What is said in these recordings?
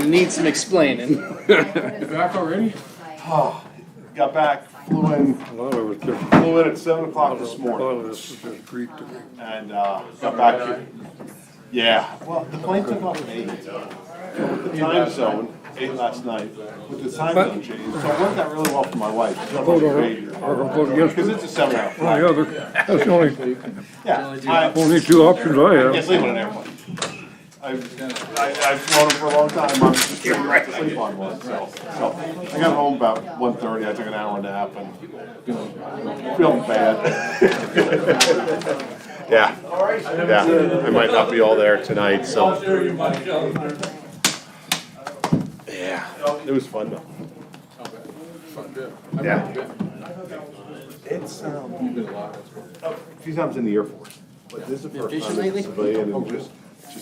need some explaining. You back already? Oh, got back, flew in at 7 o'clock this morning, and got back here. Yeah, well, the plane took off at 8. The time zone, 8 last night, with the time zone change, so it worked out really well for my wife. Because it's a 7-hour flight. Yeah, that's the only, Yeah, only two options I I have. can't sleep on an airplane. I've flown for a long time, I'm just getting right to sleep on one, so I got home about 1:30, I took an hour nap and feeling bad. Yeah, I might not be all there tonight, so. Yeah, it was fun though. Yeah. It's, a few times in the Air Force, but this is the first time as a civilian and just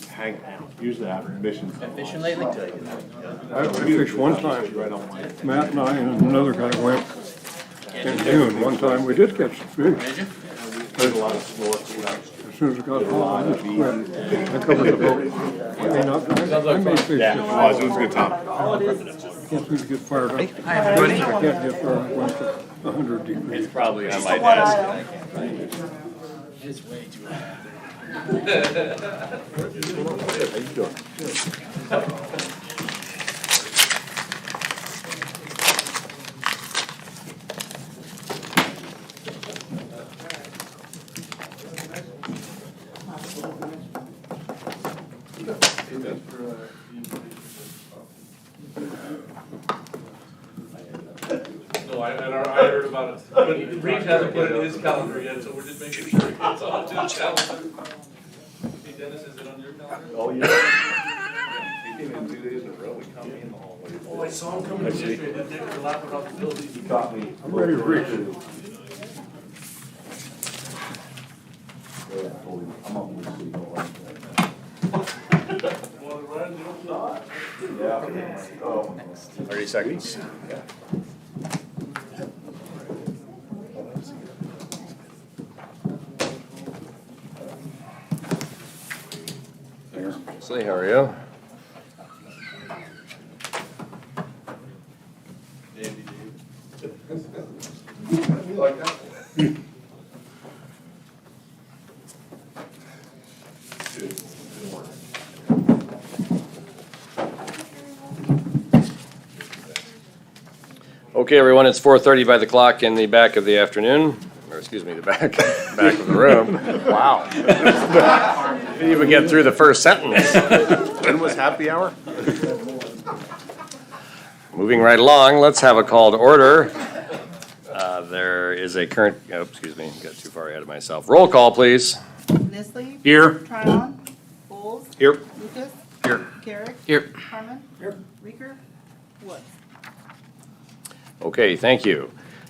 hanging out. Usually I have missions. Fishing lately? I fished one time, Matt and I and another guy went in June. One time we did catch some fish. Did you? There's a lot of snorkeling. As soon as it got hot, I just quit. I covered the boat. I made fish. Yeah, it was a good time. Can't seem to get fired up. Hi, everybody. I can't get where it went to 100 degrees. It's probably on my desk. It's way too hot. How you doing? No, I heard about it, but Reed hasn't put it in his calendar yet, so we're just making sure it gets on to the calendar. Hey Dennis, is it on your calendar? Oh, yeah. He came in 2 days in a row, he caught me in the hallway. Oh, I saw him coming in yesterday, didn't they, were laughing off the building. He caught me. I'm ready to reach. I'm up with the Well, Ryan, you don't know. Yeah. Oh. 30 seconds. Yeah. Say, how are you? You like that? Okay, everyone, it's 4:30 by the clock in the back of the afternoon, or excuse me, the back of the room. Wow. Didn't even get through the first sentence. When was happy hour? Moving right along, let's have a call to order. There is a current, oh, excuse me, got too far ahead of myself. Roll call, please. Nisley? Here. Tryon? Bowles? Here. Lucas? Here. Carrick? Here. Harmon? Here. Reeker? Woods? Okay, thank you.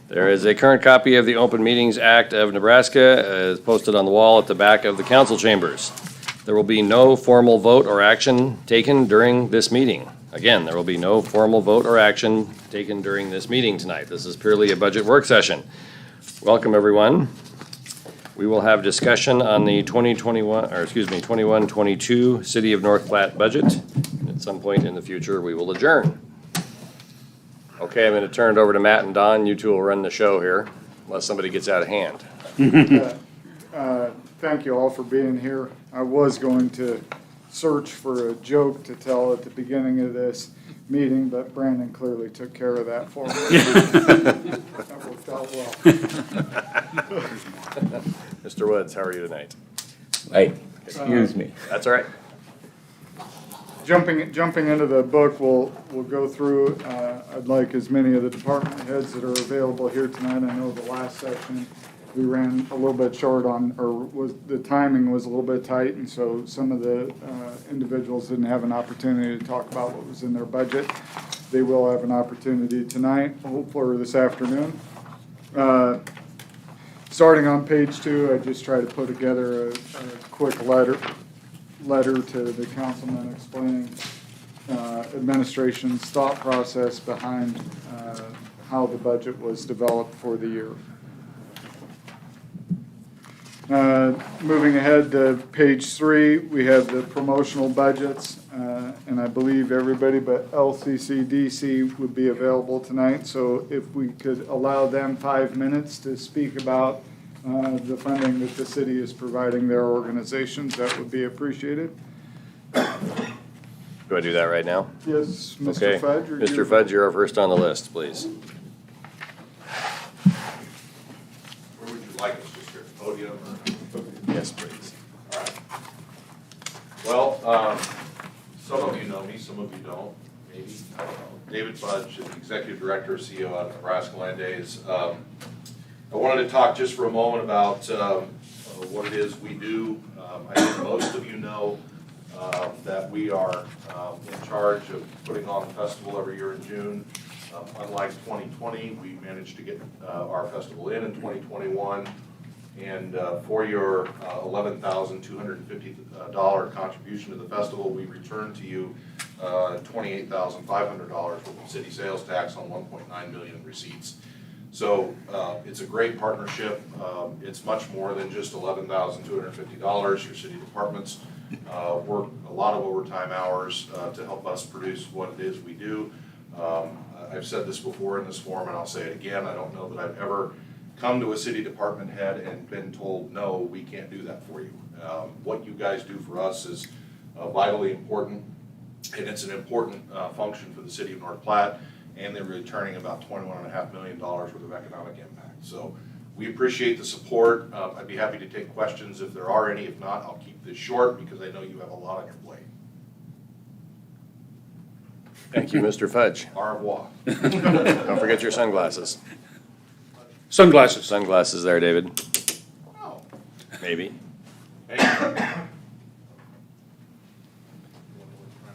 There is a current copy of the Open Meetings Act of Nebraska posted on the wall at the back of the council chambers. There will be no formal vote or action taken during this meeting. Again, there will be no formal vote or action taken during this meeting tonight. This is purely a budget work session. Welcome, everyone. We will have discussion on the 21-22 City of North Platte budget. At some point in the future, we will adjourn. Okay, I'm going to turn it over to Matt and Don. You two will run the show here, unless somebody gets out of hand. Thank you all for being here. I was going to search for a joke to tell at the beginning of this meeting, but Brandon clearly took care of that for me. That worked out well. Mr. Woods, how are you tonight? Hey, excuse me. That's all right. Jumping into the book, we'll go through. I'd like as many of the department heads that are available here tonight. I know the last section we ran a little bit short on, or the timing was a little bit tight, and so some of the individuals didn't have an opportunity to talk about what was in their budget. They will have an opportunity tonight, hopefully, or this afternoon. Starting on page 2, I just try to put together a quick letter to the councilman explaining administration's thought process behind how the budget was developed for the year. Moving ahead to page 3, we have the promotional budgets, and I believe everybody but LCCDC would be available tonight. So if we could allow them 5 minutes to speak about the funding that the city is providing their organizations, that would be appreciated. Do I do that right now? Yes, Mr. Okay. Fudge? Mr. Fudge, you're our first on the list, please. Where would you like us, just here at the podium or? Yes, please. All right. Well, some of you know me, some of you don't, maybe, I don't know. David Fudge, Executive Director, CEO out of Nebraska Land Days. I wanted to talk just for a moment about what it is we do. I think most of you know that we are in charge of putting on the festival every year in June. Unlike 2020, we managed to get our festival in 2021. And for your $11,250 contribution to the festival, we return to you $28,500 with the city sales tax on 1.9 million in receipts. So it's a great partnership. It's much more than just $11,250. Your city departments work a lot of overtime hours to help us produce what it is we do. I've said this before in this forum, and I'll say it again. I don't know that I've ever come to a city department head and been told, no, we can't do that for you. What you guys do for us is vitally important, and it's an important function for the city of North Platte, and they're returning about $21.5 million worth of economic impact. So we appreciate the support. I'd be happy to take questions if there are any. If not, I'll keep this short because I know you have a lot on your plate. Thank you, Mr. Fudge. Au revoir. Don't forget your sunglasses. Sunglasses. Sunglasses there, David. Oh. Maybe.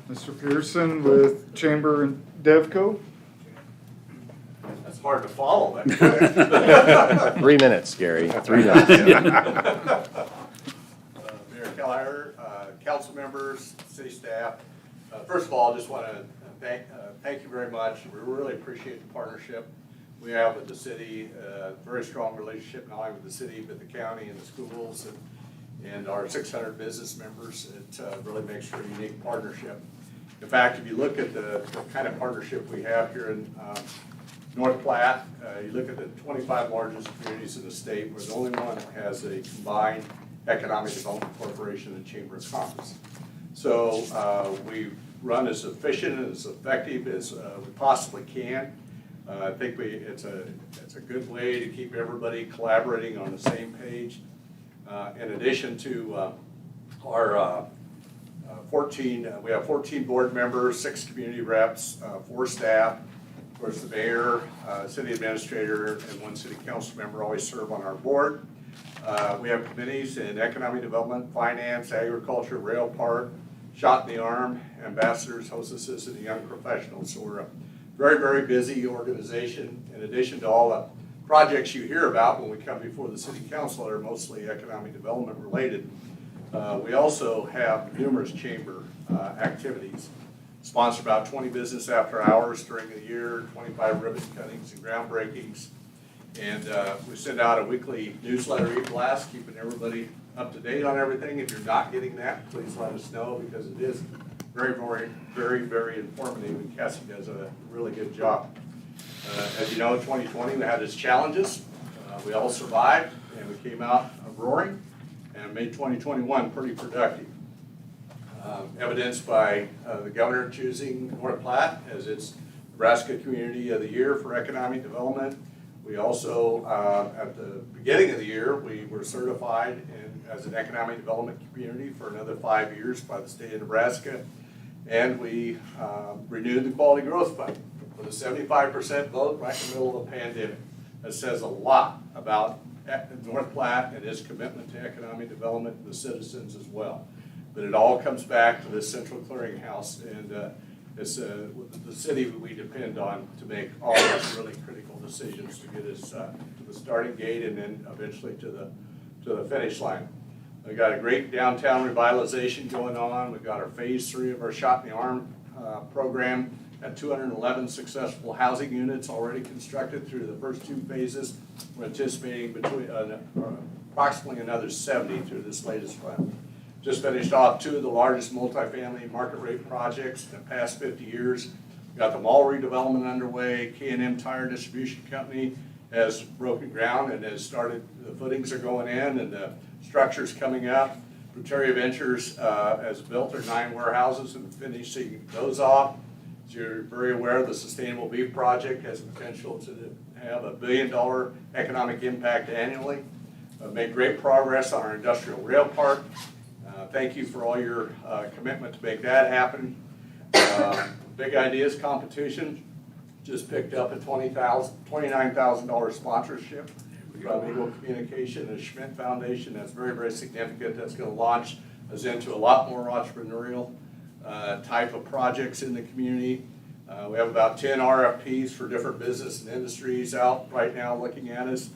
Mr. Pearson with Chamber and Devco. That's hard to follow. That 3 minutes, Gary. 3 minutes. Mayor Keller, council members, city staff. First of all, I just want to thank you very much. We really appreciate the partnership we have with the city. Very strong relationship not only with the city but the county and the schools and our 600 business members. It really makes for a unique partnership. In fact, if you look at the kind of partnership we have here in North Platte, you look at the 25 largest communities in the state, we're the only one that has a combined economic development corporation and chamber of commerce. So we run as efficient and as effective as we possibly can. I think it's a good way to keep everybody collaborating on the same page. In addition to our 14, we have 14 board members, 6 community reps, 4 staff. Of course, the mayor, city administrator, and 1 city council member always serve on our board. We have committees in economic development, finance, agriculture, rail park, shot in the arm, ambassadors, hostesses, and young professionals. So we're a very, very busy organization. In addition to all the projects you hear about when we come before the city council that are mostly economic development related, we also have numerous chamber activities. Sponsor about 20 business after hours during the year, 25 ribbon cuttings and groundbreakings. And we send out a weekly newsletter e-blast, keeping everybody up to date on everything. If you're not getting that, please let us know because it is very, very, very, very informative, and Cassie does a really good job. As you know, 2020 we had its challenges. We all survived, and we came out roaring, and made 2021 pretty productive. Evidenced by the governor choosing North Platte as its Nebraska Community of the Year for Economic Development. We also, at the beginning of the year, we were certified as an economic development community for another 5 years by the state of Nebraska. And we renewed the Quality Growth Fund with a 75% vote right in the middle of the pandemic. That says a lot about North Platte and its commitment to economic development and the citizens as well. But it all comes back to this central clearinghouse, and it's the city that we depend on to make all those really critical decisions to get us to the starting gate and then eventually to the finish line. We've got a great downtown revitalization going on. We've got our phase 3 of our Shot in the Arm program at 211 successful housing units already constructed through the first 2 phases. We're anticipating between approximately another 70 through this latest fund. Just finished off 2 of the largest multifamily market rate projects in the past 50 years. We got the mall redevelopment underway. K&M Tire Distribution Company has broken ground and has started, the footings are going in and the structure's coming up. Proteria Ventures has built their 9 warehouses and finishing those off. As you're very aware, the Sustainable Beef Project has the potential to have $1 billion economic impact annually. Made great progress on our industrial rail park. Thank you for all your commitment to make that happen. Big Ideas competition just picked up a $29,000 sponsorship from Eagle Communication and Schmidt Foundation. That's very, very significant. That's going to launch us into a lot more entrepreneurial type of projects in the community. We have about 10 RFPs for different business and industries out right now looking at us.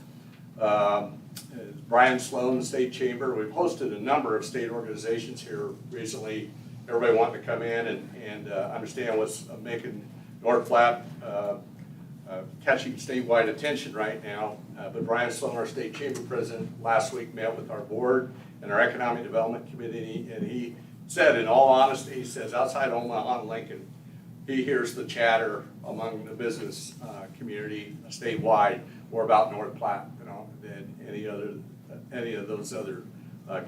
Brian Sloan, the State Chamber, we've hosted a number of state organizations here recently. Everybody wanting to come in and understand what's making North Platte catching statewide attention right now. But Brian Sloan, our State Chamber President, last week met with our board and our Economic Development Committee, and he said, in all honesty, he says, outside Omaha and Lincoln, he hears the chatter among the business community statewide more about North Platte, than any of those other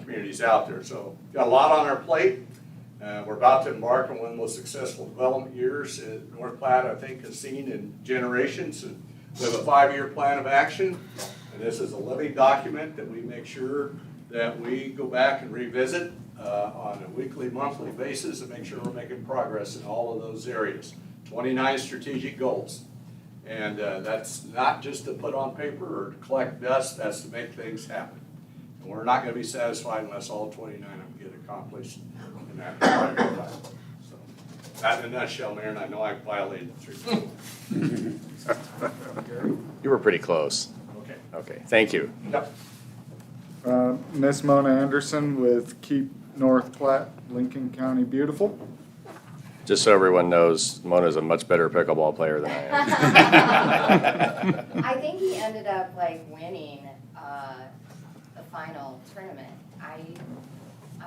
communities out there. So got a lot on our plate. We're about to embark on one of the most successful development years North Platte, I think, has seen in generations. And we have a 5-year plan of action, and this is a living document that we make sure that we go back and revisit on a weekly, monthly basis and make sure we're making progress in all of those areas. 29 strategic goals. And that's not just to put on paper or to collect dust, that's to make things happen. And we're not going to be satisfied unless all 29 of them get accomplished in that time. So, that in a nutshell, Mayor, and I know I violated the 3 minutes. You were pretty close. Okay. Okay, thank you. Yep. Miss Mona Anderson with Keep North Platte, Lincoln County Beautiful. Just so everyone knows, Mona's a much better pickleball player than I am. I think he ended up winning the final tournament. I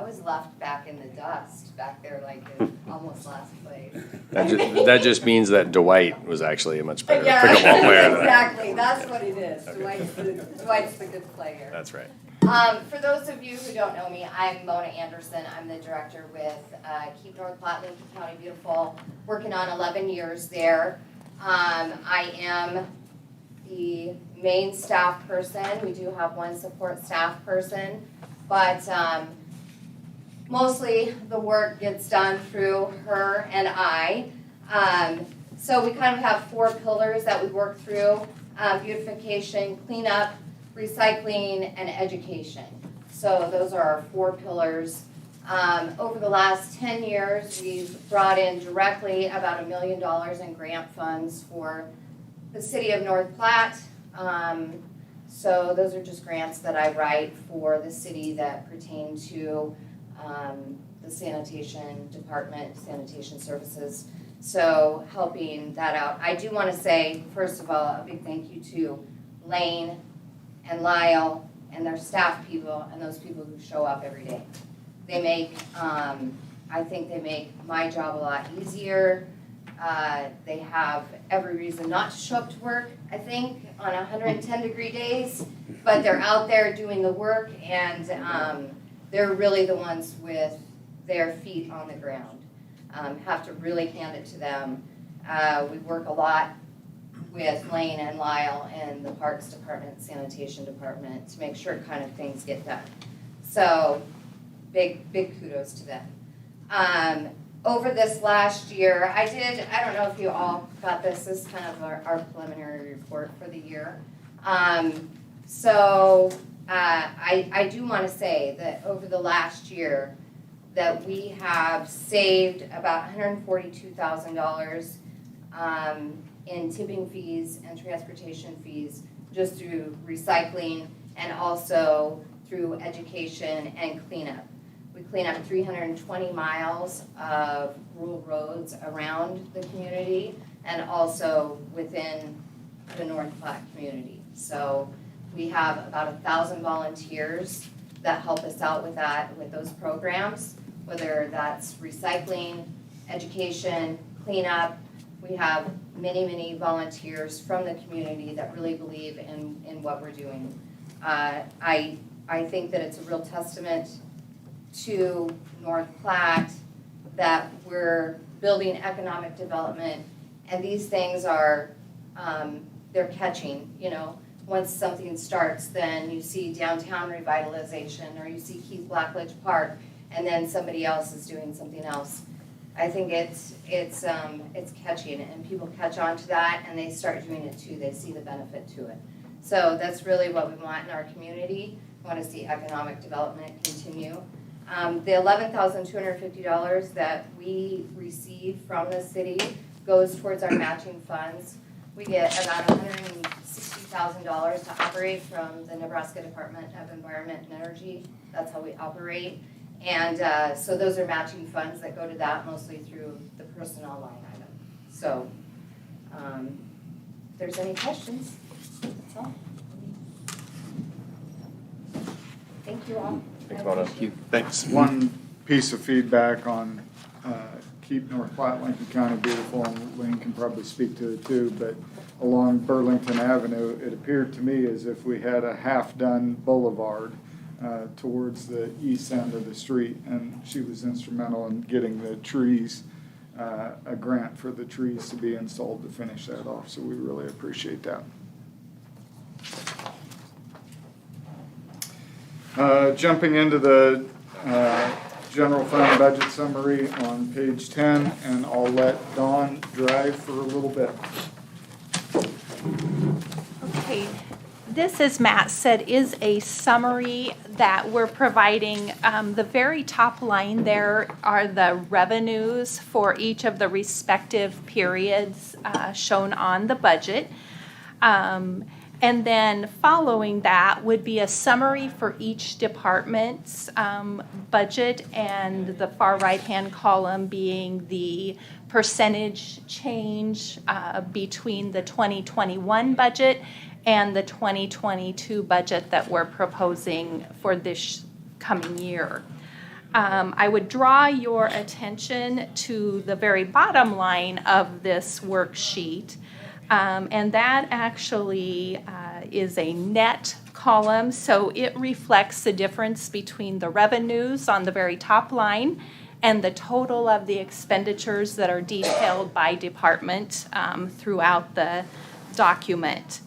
was left back in the dust back there in almost last place. That just means that Dwight was actually a much better Yeah, pickleball player than I am. exactly. That's what it is. Dwight's the good player. That's right. For those of you who don't know me, I'm Mona Anderson. I'm the director with Keep North Platte, Lincoln County Beautiful, working on 11 years there. I am the main staff person. We do have one support staff person, but mostly the work gets done through her and I. So we kind of have 4 pillars that we work through: beautification, cleanup, recycling, and education. So those are our 4 pillars. Over the last 10 years, we've brought in directly about $1 million in grant funds for the city of North Platte. So those are just grants that I write for the city that pertain to the sanitation department, sanitation services. So helping that out. I do want to say, first of all, a big thank you to Lane and Lyle and their staff people and those people who show up every day. They make, I think they make my job a lot easier. They have every reason not to show up to work, I think, on 110-degree days, but they're out there doing the work, and they're really the ones with their feet on the ground. Have to really hand it to them. We work a lot with Lane and Lyle and the Parks Department, Sanitation Department to make sure kind of things get done. So big kudos to them. Over this last year, I don't know if you all got this is kind of our preliminary report for the year. So I do want to say that over the last year that we have saved about $142,000 in tipping fees and transportation fees just through recycling and also through education and cleanup. We clean up 320 miles of rural roads around the community and also within the North Platte community. So We have about 1,000 volunteers that help us out with that, with those programs, whether that's recycling, education, cleanup. We have many, many volunteers from the community that really believe in what we're doing. I think that it's a real testament to North Platte that we're building economic development, and these things are, they're catching, you know. Once something starts, then you see downtown revitalization, or you see Keith Blackledge Park, and then somebody else is doing something else. I think it's catching, and people catch on to that, and they start doing it too. They see the benefit to it. So that's really what we want in our community. We want to see economic development continue. The $11,250 that we receive from the city goes towards our matching funds. We get about $160,000 to operate from the Nebraska Department of Environment and Energy. That's how we operate. And so those are matching funds that go to that, mostly through the personnel line item. So if there's any questions, that's all. Thank you all. Thanks, Mona. Thanks. One piece of feedback on keep North Platte, Lincoln County beautiful, and Lane can probably speak to it too, but along Burlington Avenue, it appeared to me as if we had a half-done boulevard towards the east end of the street, and she was instrumental in getting the trees, a grant for the trees to be installed to finish that off, so we really appreciate that. Jumping into the general fund budget summary on page 10, and I'll let Dawn drive for a little bit. Okay, this, as Matt said, is a summary that we're providing. The very top line there are the revenues for each of the respective periods shown on the budget. And then following that would be a summary for each department's budget, and the far right-hand column being the percentage change between the 2021 budget and the 2022 budget that we're proposing for this coming year. I would draw your attention to the very bottom line of this worksheet. And that actually is a net column, so it reflects the difference between the revenues on the very top line and the total of the expenditures that are detailed by department throughout the document.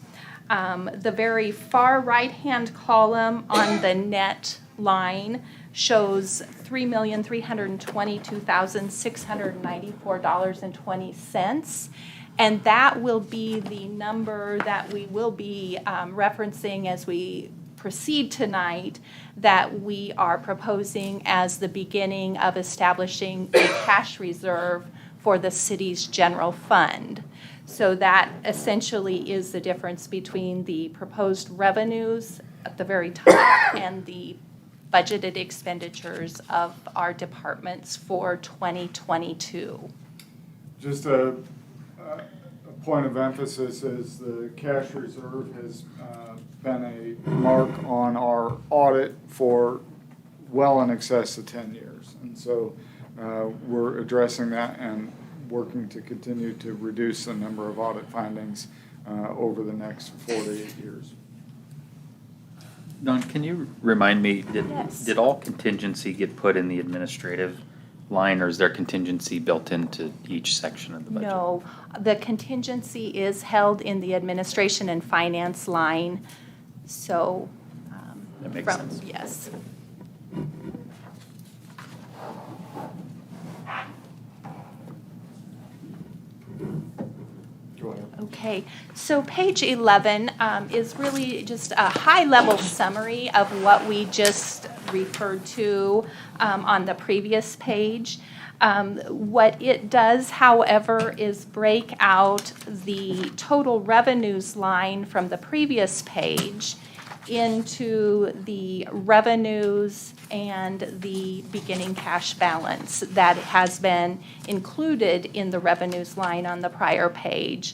The very far right-hand column on the net line shows $3,322,694.20. And that will be the number that we will be referencing as we proceed tonight, that we are proposing as the beginning of establishing a cash reserve for the city's general fund. So that essentially is the difference between the proposed revenues at the very top and the budgeted expenditures of our departments for 2022. Just a point of emphasis is the cash reserve has been a mark on our audit for well in excess of 10 years. And so we're addressing that and working to continue to reduce the number of audit findings over the next 4 to 8 years. Don, can you remind me, Yes. did all contingency get put in the administrative line, or is there contingency built into each section of the budget? No, the contingency is held in the administration and finance line, so. That makes sense. Yes. Go ahead. Okay, so page 11 is really just a high-level summary of what we just referred to on the previous page. What it does, however, is break out the total revenues line from the previous page into the revenues and the beginning cash balance that has been included in the revenues line on the prior page.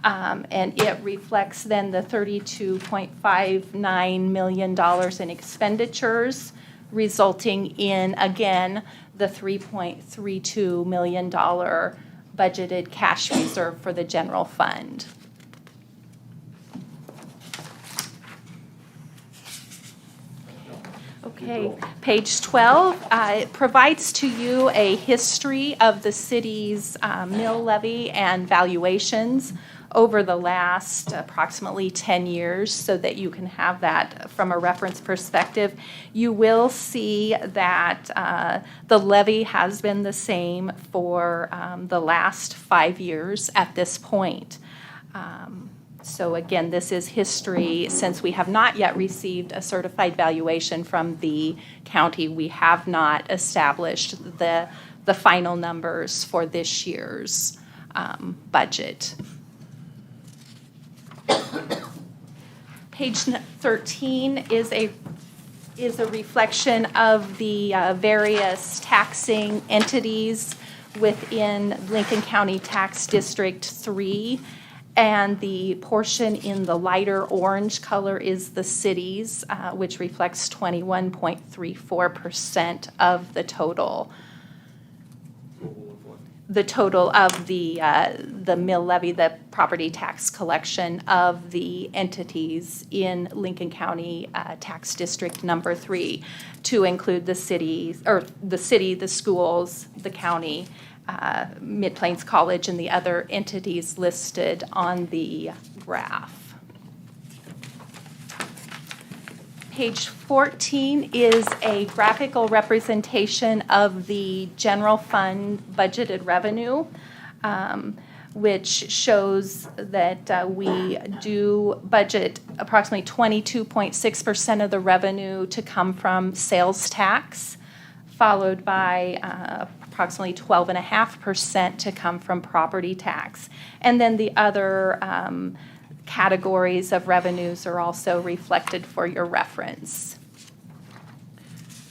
And it reflects then the $32.59 million in expenditures, resulting in, again, the $3.32 million budgeted cash reserve for the general fund. Okay, page 12, it provides to you a history of the city's mill levy and valuations over the last approximately 10 years so that you can have that from a reference perspective. You will see that the levy has been the same for the last 5 years at this point. So again, this is history. Since we have not yet received a certified valuation from the county, we have not established the final numbers for this year's budget. Page 13 is a reflection of the various taxing entities within Lincoln County Tax District 3. And the portion in the lighter orange color is the cities, which reflects 21.34% of the total. The total of the mill levy, the property tax collection of the entities in Lincoln County Tax District number 3, to include the cities, or the city, the schools, the county, Mid-Plains College, and the other entities listed on the graph. Page 14 is a graphical representation of the general fund budgeted revenue, which shows that we do budget approximately 22.6% of the revenue to come from sales tax, followed by approximately 12.5% to come from property tax. And then the other categories of revenues are also reflected for your reference.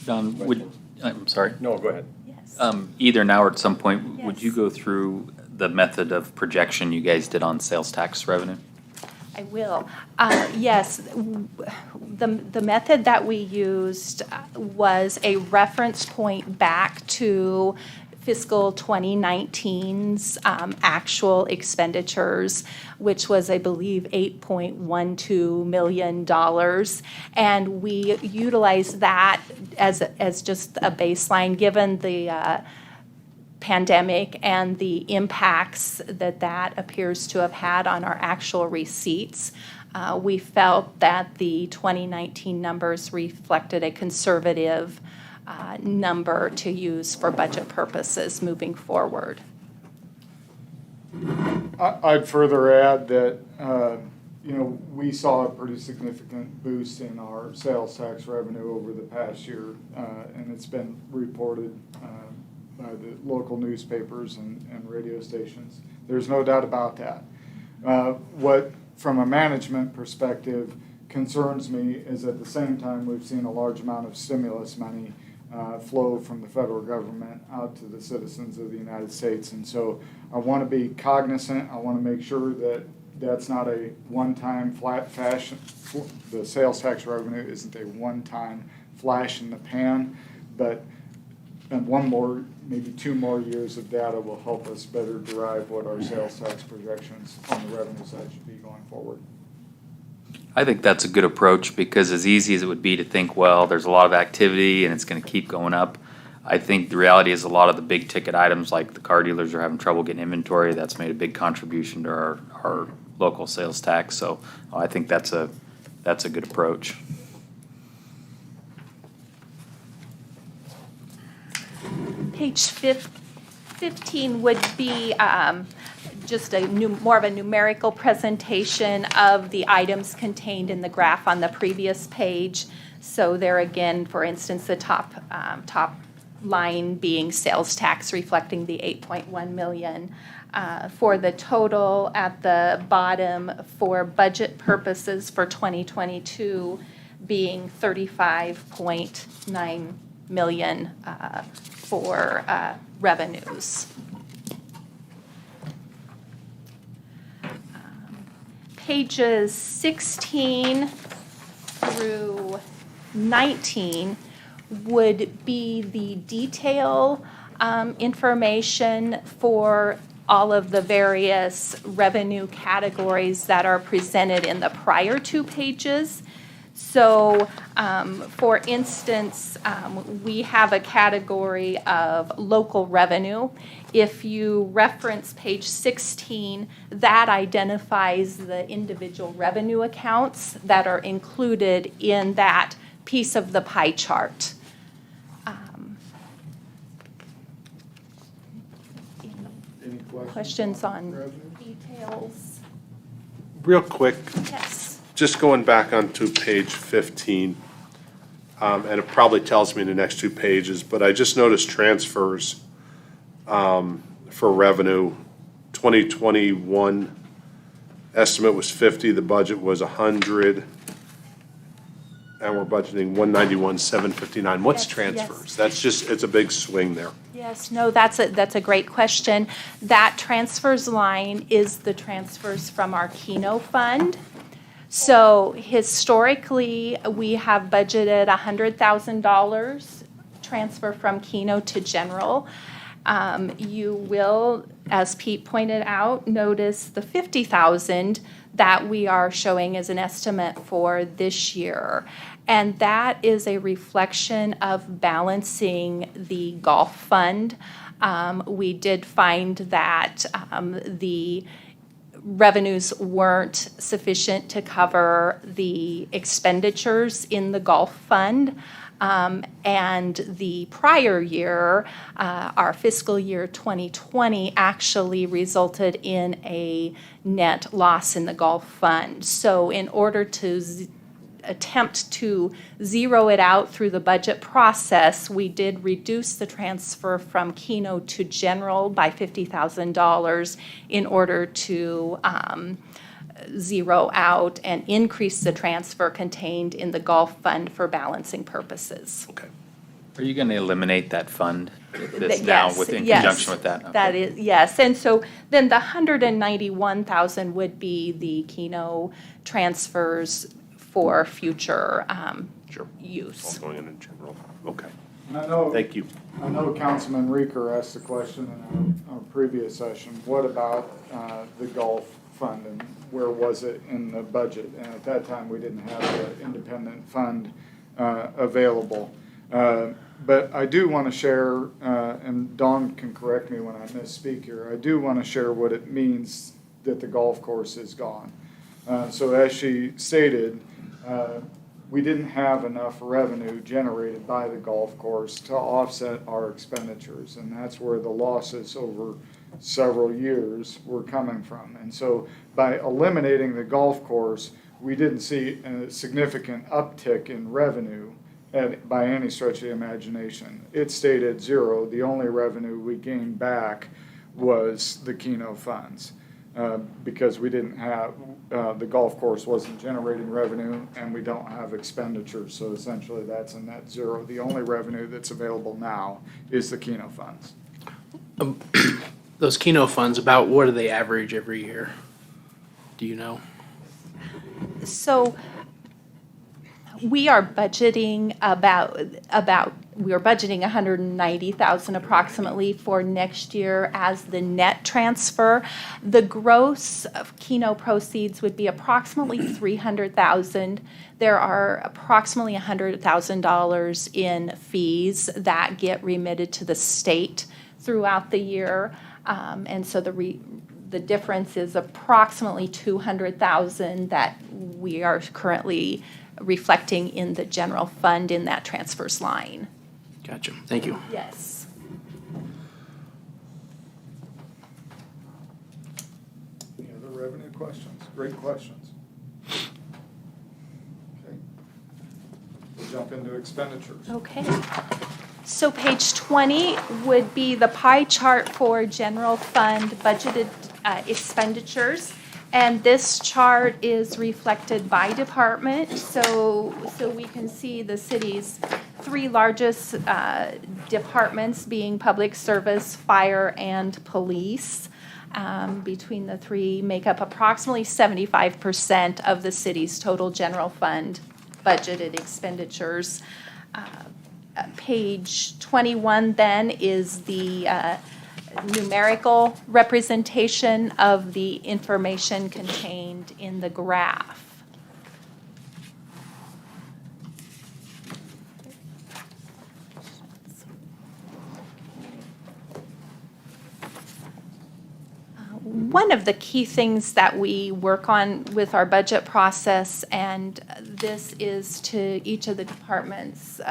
Don, I'm sorry. No, go ahead. Yes. Either now or at some point, would Yes. you go through the method of projection you guys did on sales tax revenue? I will. Yes, the method that we used was a reference point back to fiscal 2019's actual expenditures, which was, I believe, $8.12 million. And we utilized that as just a baseline, given the pandemic and the impacts that appears to have had on our actual receipts. We felt that the 2019 numbers reflected a conservative number to use for budget purposes moving forward. I'd further add that, we saw a pretty significant boost in our sales tax revenue over the past year, and it's been reported by the local newspapers and radio stations. There's no doubt about that. What, from a management perspective, concerns me is at the same time we've seen a large amount of stimulus money flow from the federal government out to the citizens of the United States. And so I want to be cognizant. I want to make sure that that's not a one-time flat fashion. The sales tax revenue isn't a one-time flash in the pan, but one more, maybe 2 more years of data will help us better derive what our sales tax projections on the revenue side should be going forward. I think that's a good approach, because as easy as it would be to think, well, there's a lot of activity and it's going to keep going up, I think the reality is a lot of the big ticket items, like the car dealers are having trouble getting inventory. That's made a big contribution to our local sales tax. So I think that's a good approach. Page 15 would be just more of a numerical presentation of the items contained in the graph on the previous page. So there again, for instance, the top line being sales tax, reflecting the $8.1 million. For the total at the bottom for budget purposes for 2022 being $35.9 million for revenues. pages 16 through 19 would be the detail information for all of the various revenue categories that are presented in the prior 2 pages. So, for instance, we have a category of local revenue. If you reference page 16, that identifies the individual revenue accounts that are included in that piece of the pie chart. Any Questions on revenue? details? Real quick, Yes. just going back onto page 15, and it probably tells me in the next 2 pages, but I just noticed transfers for revenue. 2021 estimate was 50, the budget was 100, and we're budgeting 191,759. What's Yes, transfers? yes. That's just, it's a big swing there. Yes, no, that's a great question. That transfers line is the transfers from our Keno fund. So historically, we have budgeted $100,000 transfer from Keno to general. You will, as Pete pointed out, notice the $50,000 that we are showing as an estimate for this year. And that is a reflection of balancing the golf fund. We did find that the revenues weren't sufficient to cover the expenditures in the golf fund. And the prior year, our fiscal year 2020, actually resulted in a net loss in the golf fund. So in order to attempt to zero it out through the budget process, we did reduce the transfer from Keno to general by $50,000 in order to zero out and increase the transfer contained in the golf fund for balancing purposes. Okay. Are you going to eliminate that fund that's Yes, now in yes, conjunction with that? That Okay. is, yes, and so then the 191,000 would be the Keno transfers for future Sure. use. All going in general. Okay. And I know, Thank you. I know Councilman Reeker asked the question in our previous session, what about the golf fund and where was it in the budget? And at that time, we didn't have an independent fund available. But I do want to share, and Dawn can correct me when I misspeak here, I do want to share what it means that the golf course is gone. So as she stated, we didn't have enough revenue generated by the golf course to offset our expenditures, and that's where the losses over several years were coming from. And so by eliminating the golf course, we didn't see a significant uptick in revenue by any stretch of the imagination. It stayed at zero. The only revenue we gained back was the Keno funds. Because we didn't have, the golf course wasn't generating revenue and we don't have expenditures. So essentially that's a net zero. The only revenue that's available now is the Keno funds. Those Keno funds, about what do they average every year? Do you know? So we are budgeting we are budgeting 190,000 approximately for next year as the net transfer. The gross of Keno proceeds would be approximately 300,000. There are approximately $100,000 in fees that get remitted to the state throughout the year. And so the difference is approximately 200,000 that we are currently reflecting in the general fund in that transfers line. Gotcha. Thank you. Yes. Any other revenue questions? Great questions. Okay. We'll jump into expenditures. Okay. So page 20 would be the pie chart for general fund budgeted expenditures. And this chart is reflected by department, so we can see the city's 3 largest departments being public service, fire, and police. between the three make up approximately 75% of the city's total general fund budgeted expenditures. Page 21 then is the numerical representation of the information contained in the graph. One of the key things that we work on with our budget process, and this is to each of the departments,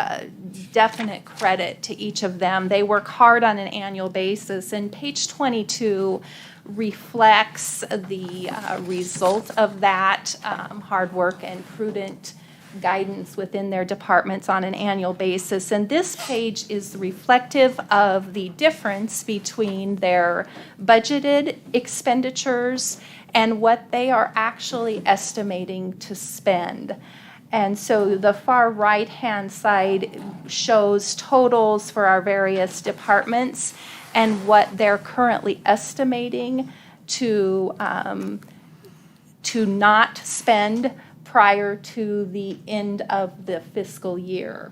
definite credit to each of them. They work hard on an annual basis, and page 22 reflects the result of that hard work and prudent guidance within their departments on an annual basis. And this page is reflective of the difference between their budgeted expenditures and what they are actually estimating to spend. And so the far right-hand side shows totals for our various departments and what they're currently estimating to not spend prior to the end of the fiscal year.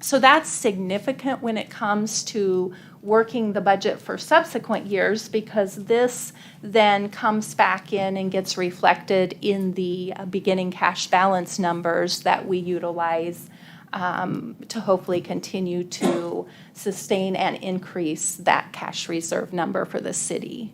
So that's significant when it comes to working the budget for subsequent years, because this then comes back in and gets reflected in the beginning cash balance numbers that we utilize to hopefully continue to sustain and increase that cash reserve number for the city.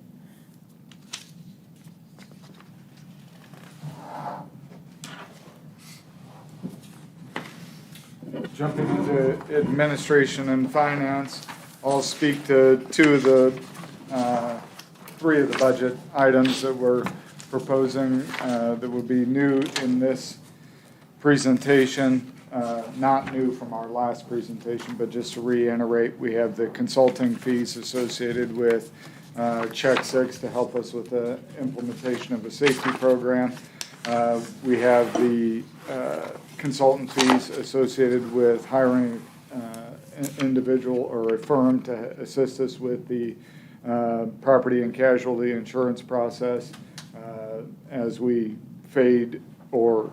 Jumping into administration and finance, I'll speak to three of the budget items that we're proposing that would be new in this presentation, not new from our last presentation, but just to reiterate, we have the consulting fees associated with Check 6 to help us with the implementation of a safety program. We have the consultant fees associated with hiring an individual or a firm to assist us with the property and casualty insurance process as we fade, or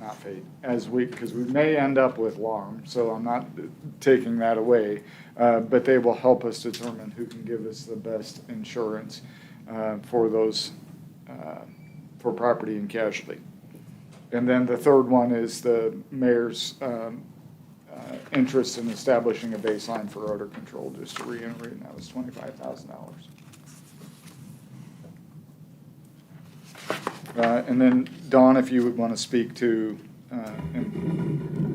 not fade, because we may end up with LARM, so I'm not taking that away, but they will help us determine who can give us the best insurance for those, for property and casualty. And then the third one is the mayor's interest in establishing a baseline for odor control, just to reiterate, and that was $25,000. And then, Dawn, if you would want to speak to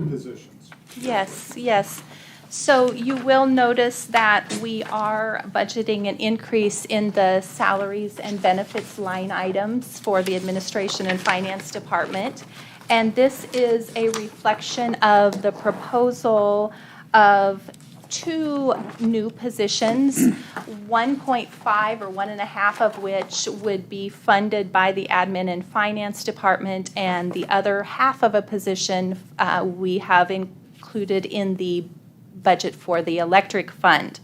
positions. Yes. So you will notice that we are budgeting an increase in the salaries and benefits line items for the administration and finance department. And this is a reflection of the proposal of two new positions, 1.5 or 1.5 of which would be funded by the admin and finance department, and the other half of a position we have included in the budget for the electric fund.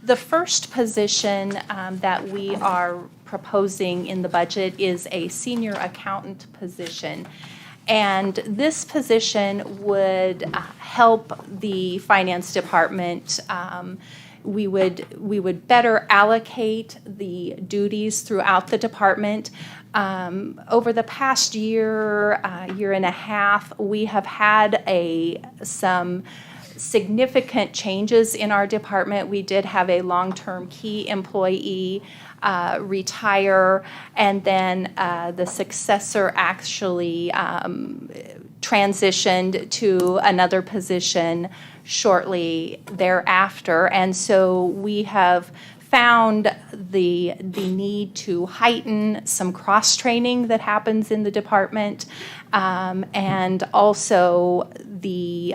The first position that we are proposing in the budget is a senior accountant position. And this position would help the finance department. We would better allocate the duties throughout the department. Over the past year, year and a half, we have had some significant changes in our department. We did have a long-term key employee retire, and then the successor actually transitioned to another position shortly thereafter. And so we have found the need to heighten some cross-training that happens in the department, and also the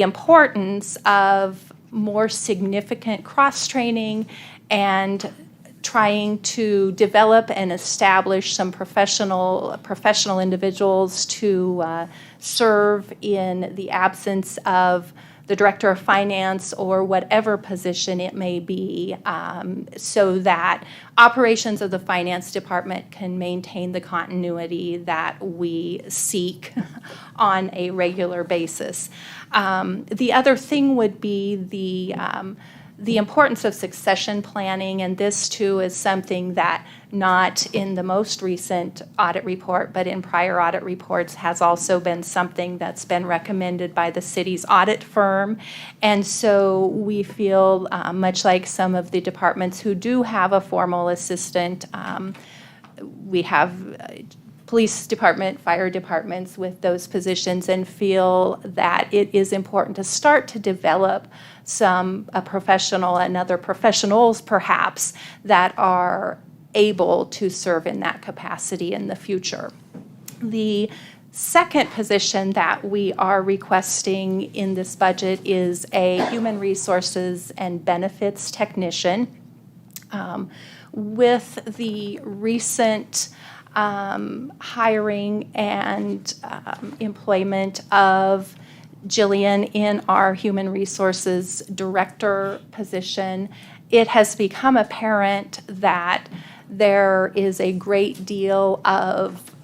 importance of more significant cross-training and trying to develop and establish some professional individuals to serve in the absence of the director of finance or whatever position it may be, so that operations of the finance department can maintain the continuity that we seek on a regular basis. The other thing would be the importance of succession planning, and this too is something that not in the most recent audit report, but in prior audit reports has also been something that's been recommended by the city's audit firm. And so we feel, much like some of the departments who do have a formal assistant, we have police department, fire departments with those positions, and feel that it is important to start to develop a professional and other professionals perhaps that are able to serve in that capacity in the future. The second position that we are requesting in this budget is a human resources and benefits technician. With the recent hiring and employment of Jillian in our human resources director position, it has become apparent that there is a great deal of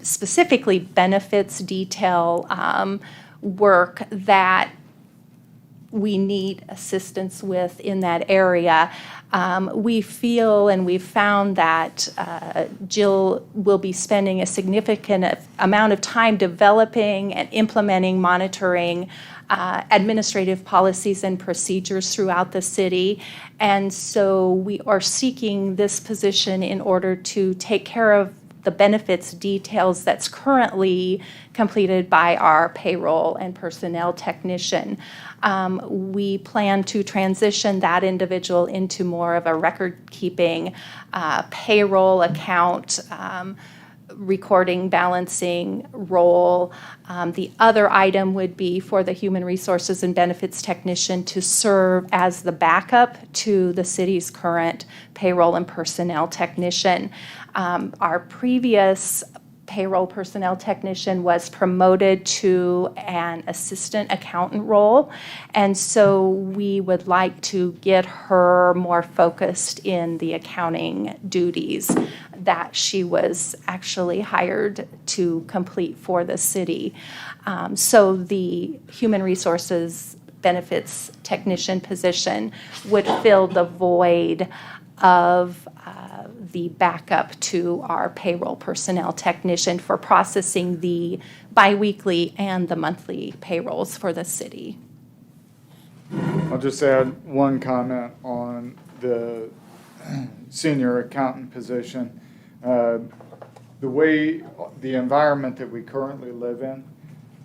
specifically benefits detail work that we need assistance with in that area. We feel and we've found that Jill will be spending a significant amount of time developing and implementing, monitoring administrative policies and procedures throughout the city. And so we are seeking this position in order to take care of the benefits details that's currently completed by our payroll and personnel technician. We plan to transition that individual into more of a record-keeping payroll account, recording, balancing role. The other item would be for the human resources and benefits technician to serve as the backup to the city's current payroll and personnel technician. Our previous payroll personnel technician was promoted to an assistant accountant role, and so we would like to get her more focused in the accounting duties that she was actually hired to complete for the city. So the human resources benefits technician position would fill the void of the backup to our payroll personnel technician for processing the biweekly and the monthly payrolls for the city. I'll just add one comment on the senior accountant position. The way, the environment that we currently live in,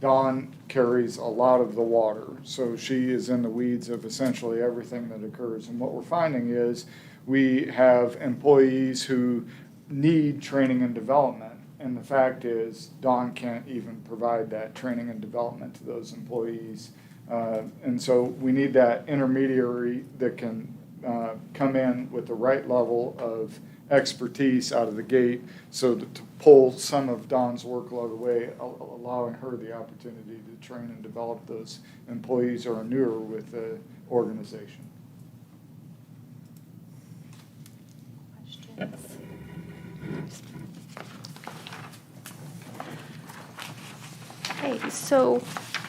Dawn carries a lot of the water. So she is in the weeds of essentially everything that occurs. And what we're finding is we have employees who need training and development. And the fact is, Dawn can't even provide that training and development to those employees. And so we need that intermediary that can come in with the right level of expertise out of the gate, so to pull some of Dawn's workload away, allowing her the opportunity to train and develop those employees who are newer with the organization. Okay, so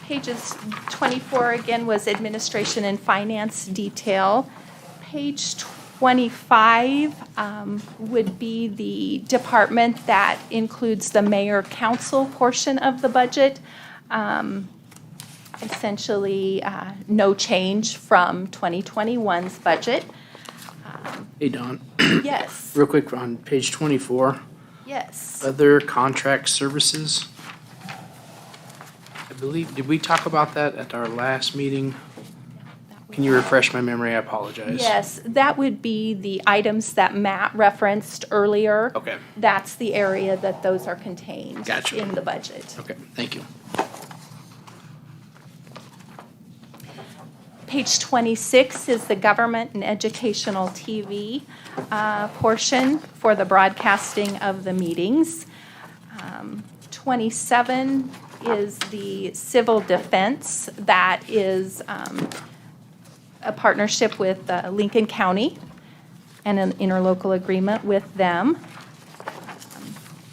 pages 24 again was administration and finance detail. Page 25 would be the department that includes the mayor council portion of the budget. Essentially, no change from 2021's budget. Hey, Don. Yes. Real quick on page 24. Yes. Other contract services. I believe, did we talk about that at our last meeting? Can you refresh my memory? I apologize. Yes, that would be the items that Matt referenced earlier. Okay. That's the area that those are contained Gotcha. in the budget. Okay, thank you. Page 26 is the government and educational TV portion for the broadcasting of the meetings. 27 is the civil defense. That is a partnership with Lincoln County and an interlocal agreement with them.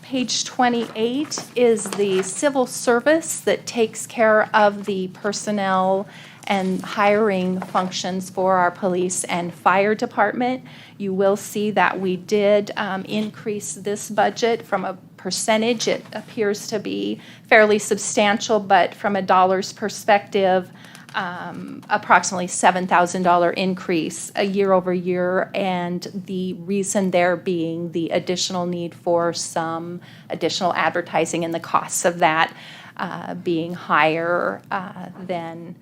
Page 28 is the civil service that takes care of the personnel and hiring functions for our police and fire department. You will see that we did increase this budget from a percentage. It appears to be fairly substantial, but from a dollars perspective, approximately $7,000 increase year over year, and the reason there being the additional need for some additional advertising and the costs of that being higher than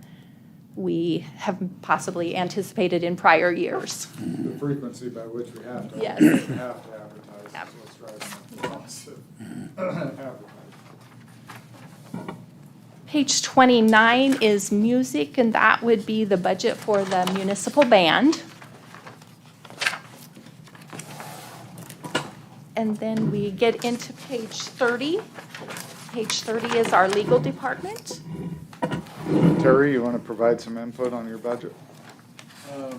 we have possibly anticipated in prior years. The frequency by which we have to. Yes. Have to advertise is what's driving up the cost of advertising. Page 29 is music, and that would be the budget for the municipal band. And then we get into page 30. Page 30 is our legal department. Terry, you want to provide some input on your budget? I'd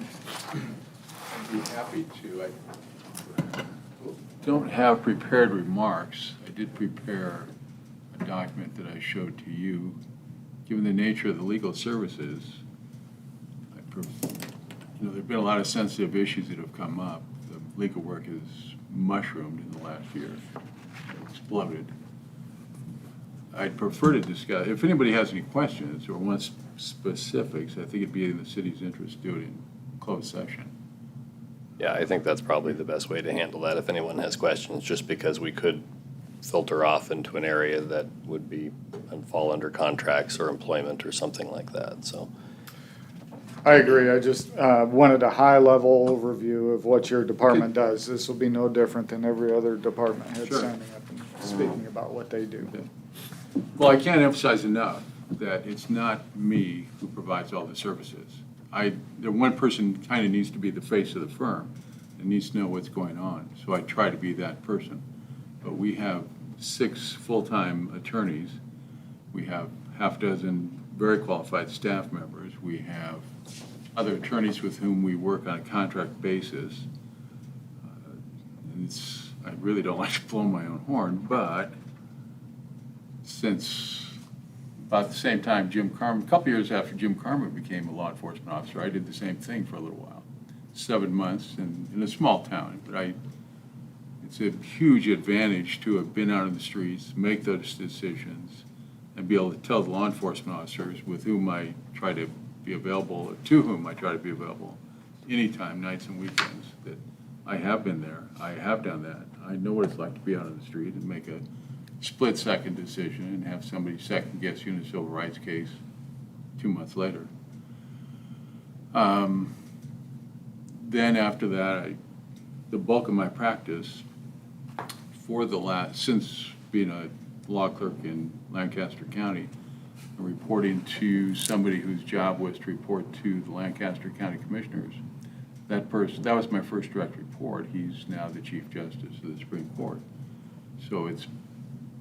be happy to. I don't have prepared remarks. I did prepare a document that I showed to you. Given the nature of the legal services, there have been a lot of sensitive issues that have come up. The legal work has mushroomed in the last year, exploded. I'd prefer to discuss, if anybody has any questions or wants specifics, I think it'd be in the city's interest to do it in closed session. Yeah, I think that's probably the best way to handle that if anyone has questions, just because we could filter off into an area that would be and fall under contracts or employment or something like that, so. I agree. I just wanted a high-level overview of what your department does. This will be no different than every other department head Sure. standing up and speaking about what they do. Well, I can't emphasize enough that it's not me who provides all the services. The one person kind of needs to be the face of the firm and needs to know what's going on, so I try to be that person. But we have 6 full-time attorneys. We have half dozen very qualified staff members. We have other attorneys with whom we work on a contract basis. I really don't like to blow my own horn, but since about the same time a couple years after Jim Carmen became a law enforcement officer, I did the same thing for a little while. 7 months in a small town, but it's a huge advantage to have been out in the streets, make those decisions, and be able to tell the law enforcement officers with whom I try to be available, to whom I try to be available, anytime, nights and weekends, that I have been there, I have done that. I know what it's like to be out on the street and make a split-second decision and have somebody second-guess you in a civil rights case 2 months later. Then after that, the bulk of my practice since being a law clerk in Lancaster County, and reporting to somebody whose job was to report to the Lancaster County Commissioners. That was my first direct report. He's now the Chief Justice of the Supreme Court. So it's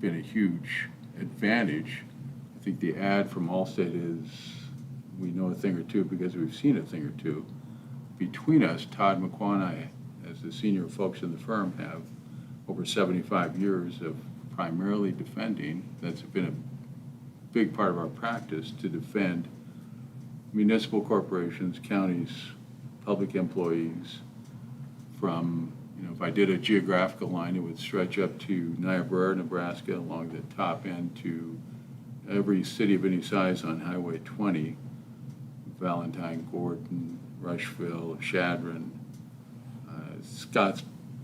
been a huge advantage. I think the ad from Allstate is, we know a thing or two because we've seen a thing or two. Between us, Todd McQuan and I, as the senior folks in the firm, have over 75 years of primarily defending. That's been a big part of our practice, to defend municipal corporations, counties, public employees from, if I did a geographical line, it would stretch up to Niobrara, Nebraska, along the top end to every city of any size on Highway 20, Valentine, Gordon, Rushville, Chadron,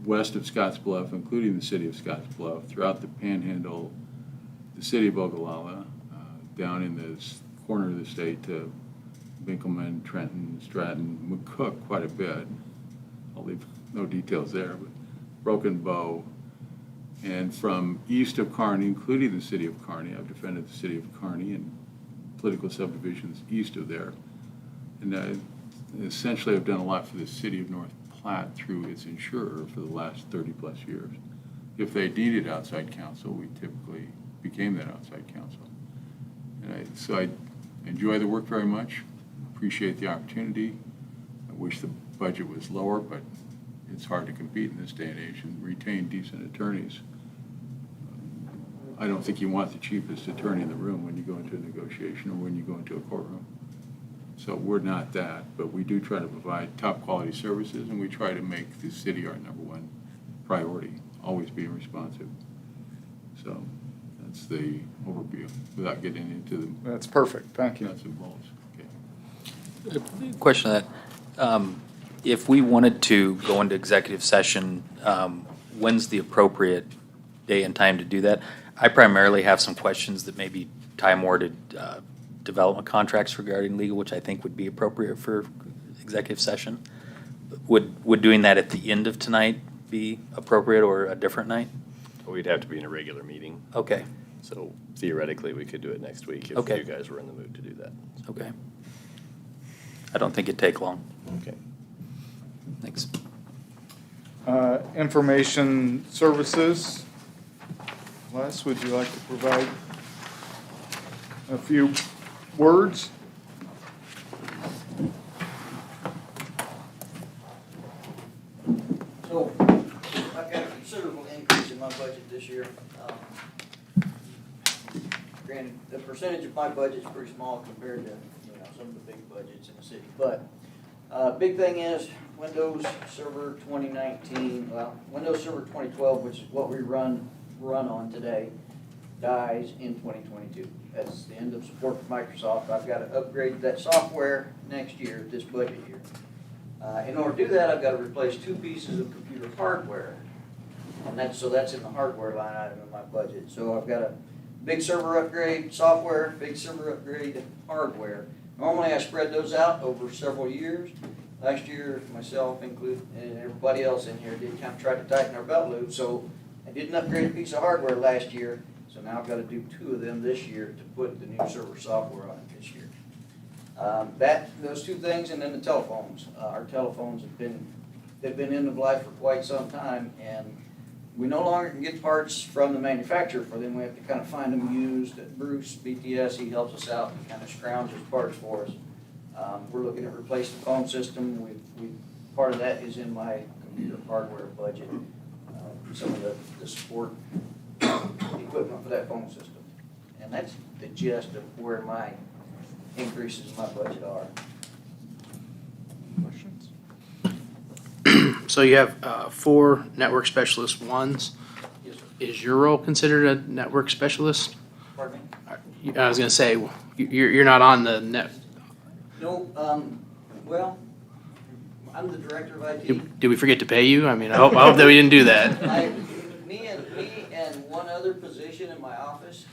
west of Scottsbluff, including the city of Scottsbluff, throughout the Panhandle, the city of Ogallala, down in the corner of the state to Winkelman, Trenton, Stratton, McCook quite a bit. I'll leave no details there, but Broken Bow. And from east of Kearney, including the city of Kearney, I've defended the city of Kearney and political subdivisions east of there. And essentially I've done a lot for the city of North Platte through its insurer for the last 30-plus years. If they needed outside counsel, we typically became that outside counsel. So I enjoy the work very much, appreciate the opportunity. I wish the budget was lower, but it's hard to compete in this day and age and retain decent attorneys. I don't think you want the cheapest attorney in the room when you go into a negotiation or when you go into a courtroom. So we're not that, but we do try to provide top quality services, and we try to make the city our #1 priority, always being responsive. So that's the overview, without getting into the That's perfect, thank you. nuts and bolts. Okay. Question on that. If we wanted to go into executive session, when's the appropriate day and time to do that? I primarily have some questions that maybe tie more to development contracts regarding legal, which I think would be appropriate for executive session. Would doing that at the end of tonight be appropriate, or a different night? We'd have to be in a regular meeting, Okay, so theoretically, we could do it next week if Okay. you guys were in the mood to do that. okay. I don't think it'd take long. Okay. Thanks. Information services. Les, would you like to provide a few words? So, I've got a considerable increase in my budget this year. Granted, the percentage of my budget is pretty small compared to, some of the big budgets in the city. But, big thing is Windows Server 2019, Windows Server 2012, which is what we run on today, dies in 2022. That's the end of support for Microsoft. I've got to upgrade that software next year, this budget year. In order to do that, I've got to replace 2 pieces of computer hardware. And that's in the hardware line item in my budget. So I've got a big server upgrade software, big server upgrade hardware. Normally I spread those out over several years. Last year, myself included, and everybody else in here did kind of try to tighten our belt loop. So I didn't upgrade a piece of hardware last year. So now I've got to do 2 of them this year to put the new server software on it this year. Those 2 things, and then the telephones. Our telephones they've been end of life for quite some time, and we no longer can get parts from the manufacturer for them. We have to kind of find them used. Bruce, BTS, he helps us out and kind of scrounges parts for us. We're looking at replacing the phone system. Part of that is in my computer hardware budget. Some of the support equipment for that phone system. And that's the gist of where my increases in my budget are. Questions? So you have 4 network specialist ones. Yes, sir. Is your role considered a network specialist? Pardon me? I was gonna say, you're not on the net. No, well, I'm the director of IT. Did we forget to pay you? I mean, I hope that we didn't do that. Me and one other position in my office,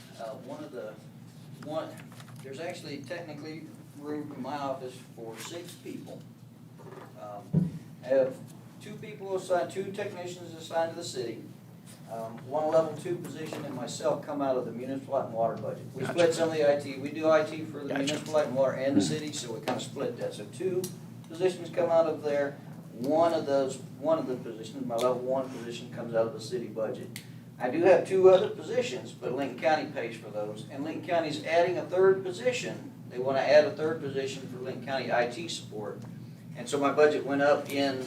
there's actually technically room in my office for 6 people. I have 2 people assigned, 2 technicians assigned to the city. One level 2 position and myself come out of the municipal light and water budget. We split some of the IT. We do IT for the municipal light and water and the city, so we kind of split that. So 2 positions come out of there. One of the positions, my level 1 position, comes out of the city budget. I do have 2 other positions, but Lincoln County pays for those. And Lincoln County's adding a 3rd position. They want to add a 3rd position for Lincoln County IT support. And so my budget went up in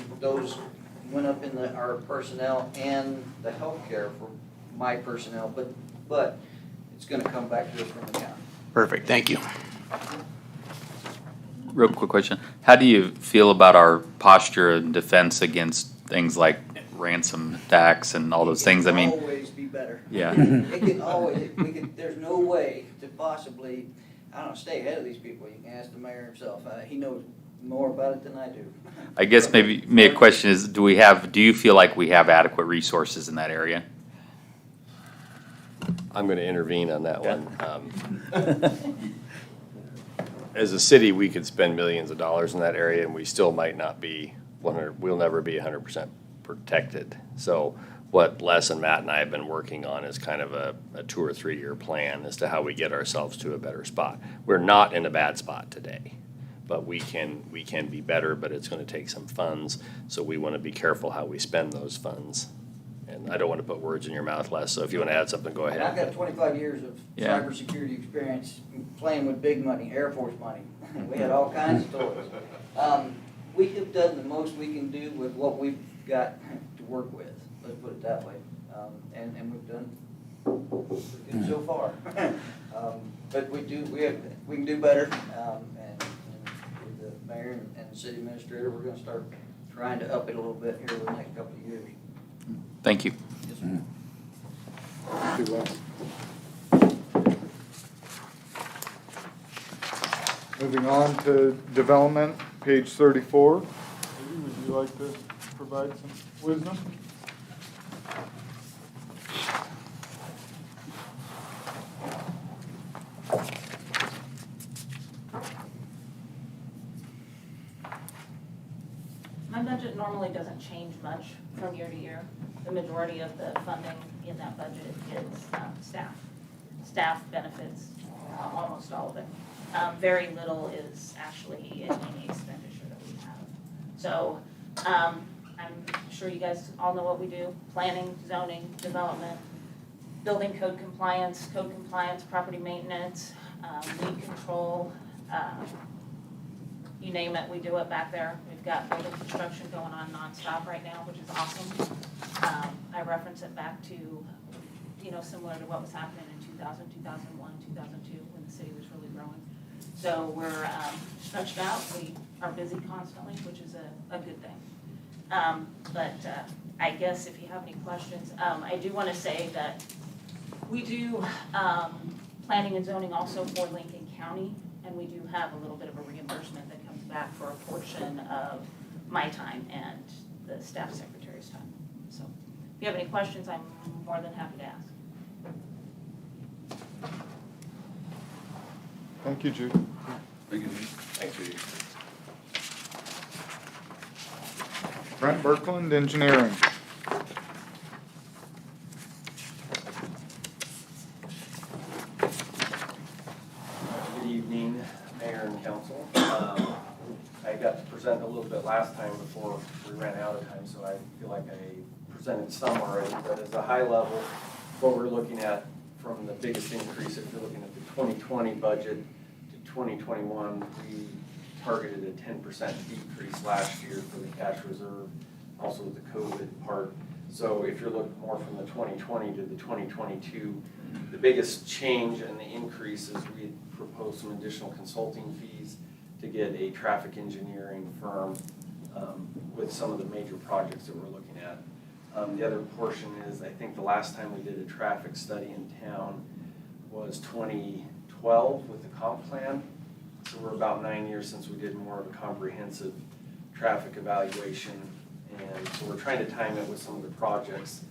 our personnel and the healthcare for my personnel, but it's going to come back to us from the county. Perfect, thank you. Real quick question. How do you feel about our posture and defense against things like ransom attacks and all those things? I mean, It can always be better. Yeah. It can always, there's no way to possibly, stay ahead of these people. You can ask the mayor himself. He knows more about it than I do. I guess maybe a question is, do you feel like we have adequate resources in that area? I'm going to intervene on that one. As a city, we could spend millions of dollars in that area, and we still might not be 100. We'll never be 100% protected. So, what Les and Matt and I have been working on is kind of a 2 or 3 year plan as to how we get ourselves to a better spot. We're not in a bad spot today, but we can be better. But it's going to take some funds, so we want to be careful how we spend those funds And I don't want to put words in your mouth, Les, so if you want to add something, go And I've ahead. got 25 years of Yeah. cybersecurity experience playing with big money, Air Force money. We had all kinds of toys. We have done the most we can do with what we've got to work with, let's put it that way. And we've done pretty good so far. But we can do better. And with the mayor and the city administrator, we're gonna start trying to up it a little bit here over the next couple of years. Thank you. Yes, sir. Thank you, Les. Moving on to development, page 34. Would you like to provide some wisdom? My budget normally doesn't change much from year to year. The majority of the funding in that budget is staff benefits, almost all of it. Very little is actually any expenditure that we have. So I'm sure you guys all know what we do: planning, zoning, development, building code compliance, property maintenance, weed control, you name it, we do it back there. We've got building construction going on nonstop right now, which is awesome. I reference it back to, similar to what was happening in 2000, 2001, 2002, when the city was really growing. So we're stretched out. We are busy constantly, which is a good thing. But I guess if you have any questions, I do want to say that we do planning and zoning also for Lincoln County, and we do have a little bit of a reimbursement that comes back for a portion of my time and the staff secretary's time. So if you have any questions, I'm more than happy to ask. Thank you, Jude. Thank you. Thanks, Judy. Brent Berkland, Engineering. Good evening, Mayor and Council. I got to present a little bit last time before we ran out of time, so I feel like I presented some already. But as a high level, what we're looking at from the biggest increase, if you're looking at the 2020 budget to 2021, we targeted a 10% decrease last year for the cash reserve, also with the COVID part. So if you're looking more from the 2020 to the 2022, the biggest change and the increase is we proposed some additional consulting fees to get a traffic engineering firm with some of the major projects that we're looking at. The other portion is, I think the last time we did a traffic study in town was 2012 with the comp plan. So we're about 9 years since we did more of a comprehensive traffic evaluation. And so we're trying to time it with some of the projects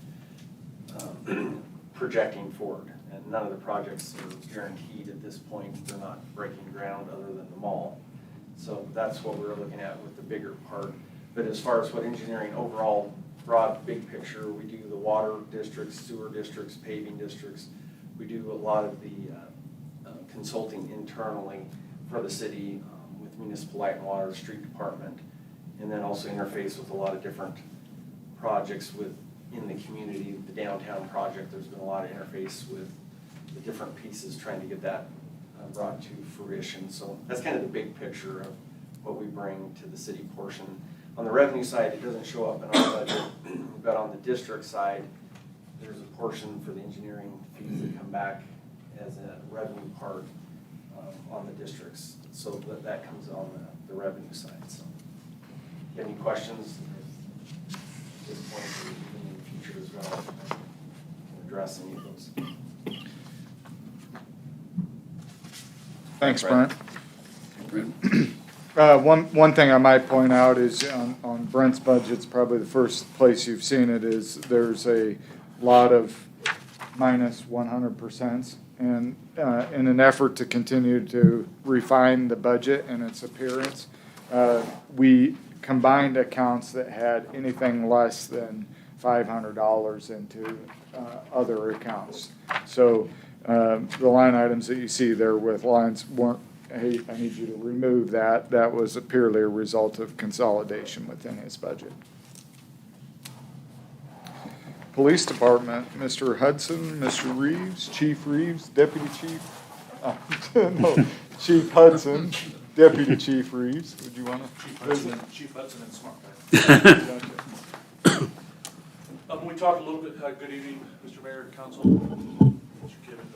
projecting forward. And none of the projects are guaranteed at this point. They're not breaking ground other than the mall. So that's what we're looking at with the bigger part. But as far as what engineering overall, broad, big picture, we do the water districts, sewer districts, paving districts. We do a lot of the consulting internally for the city with municipal light and water, street department, and then also interface with a lot of different projects within the community. The downtown project, there's been a lot of interface with the different pieces trying to get that brought to fruition. So that's kind of the big picture of what we bring to the city portion. On the revenue side, it doesn't show up in our budget, but on the district side, there's a portion for the engineering fees that come back as a revenue part on the districts. So that comes on the revenue side. So if you have any questions at this point or even in the future as well, I can address any of those. Thanks, Brent. One thing I might point out is on Brent's budget, it's probably the first place you've seen it, is there's a lot of minus 100%. And in an effort to continue to refine the budget and its appearance, we combined accounts that had anything less than $500 into other accounts. So the line items that you see there with lines weren't, hey, I need you to remove that. That was purely a result of consolidation within his budget. Police Department, Mr. Hudson, Mr. Reeves, Chief Reeves, Deputy Chief, no, Chief Hudson, Deputy Chief Reeves, would you want to? Chief Hudson and Smart Guy. We talked a little bit, good evening, Mr. Mayor, Council, Mr. Kevin.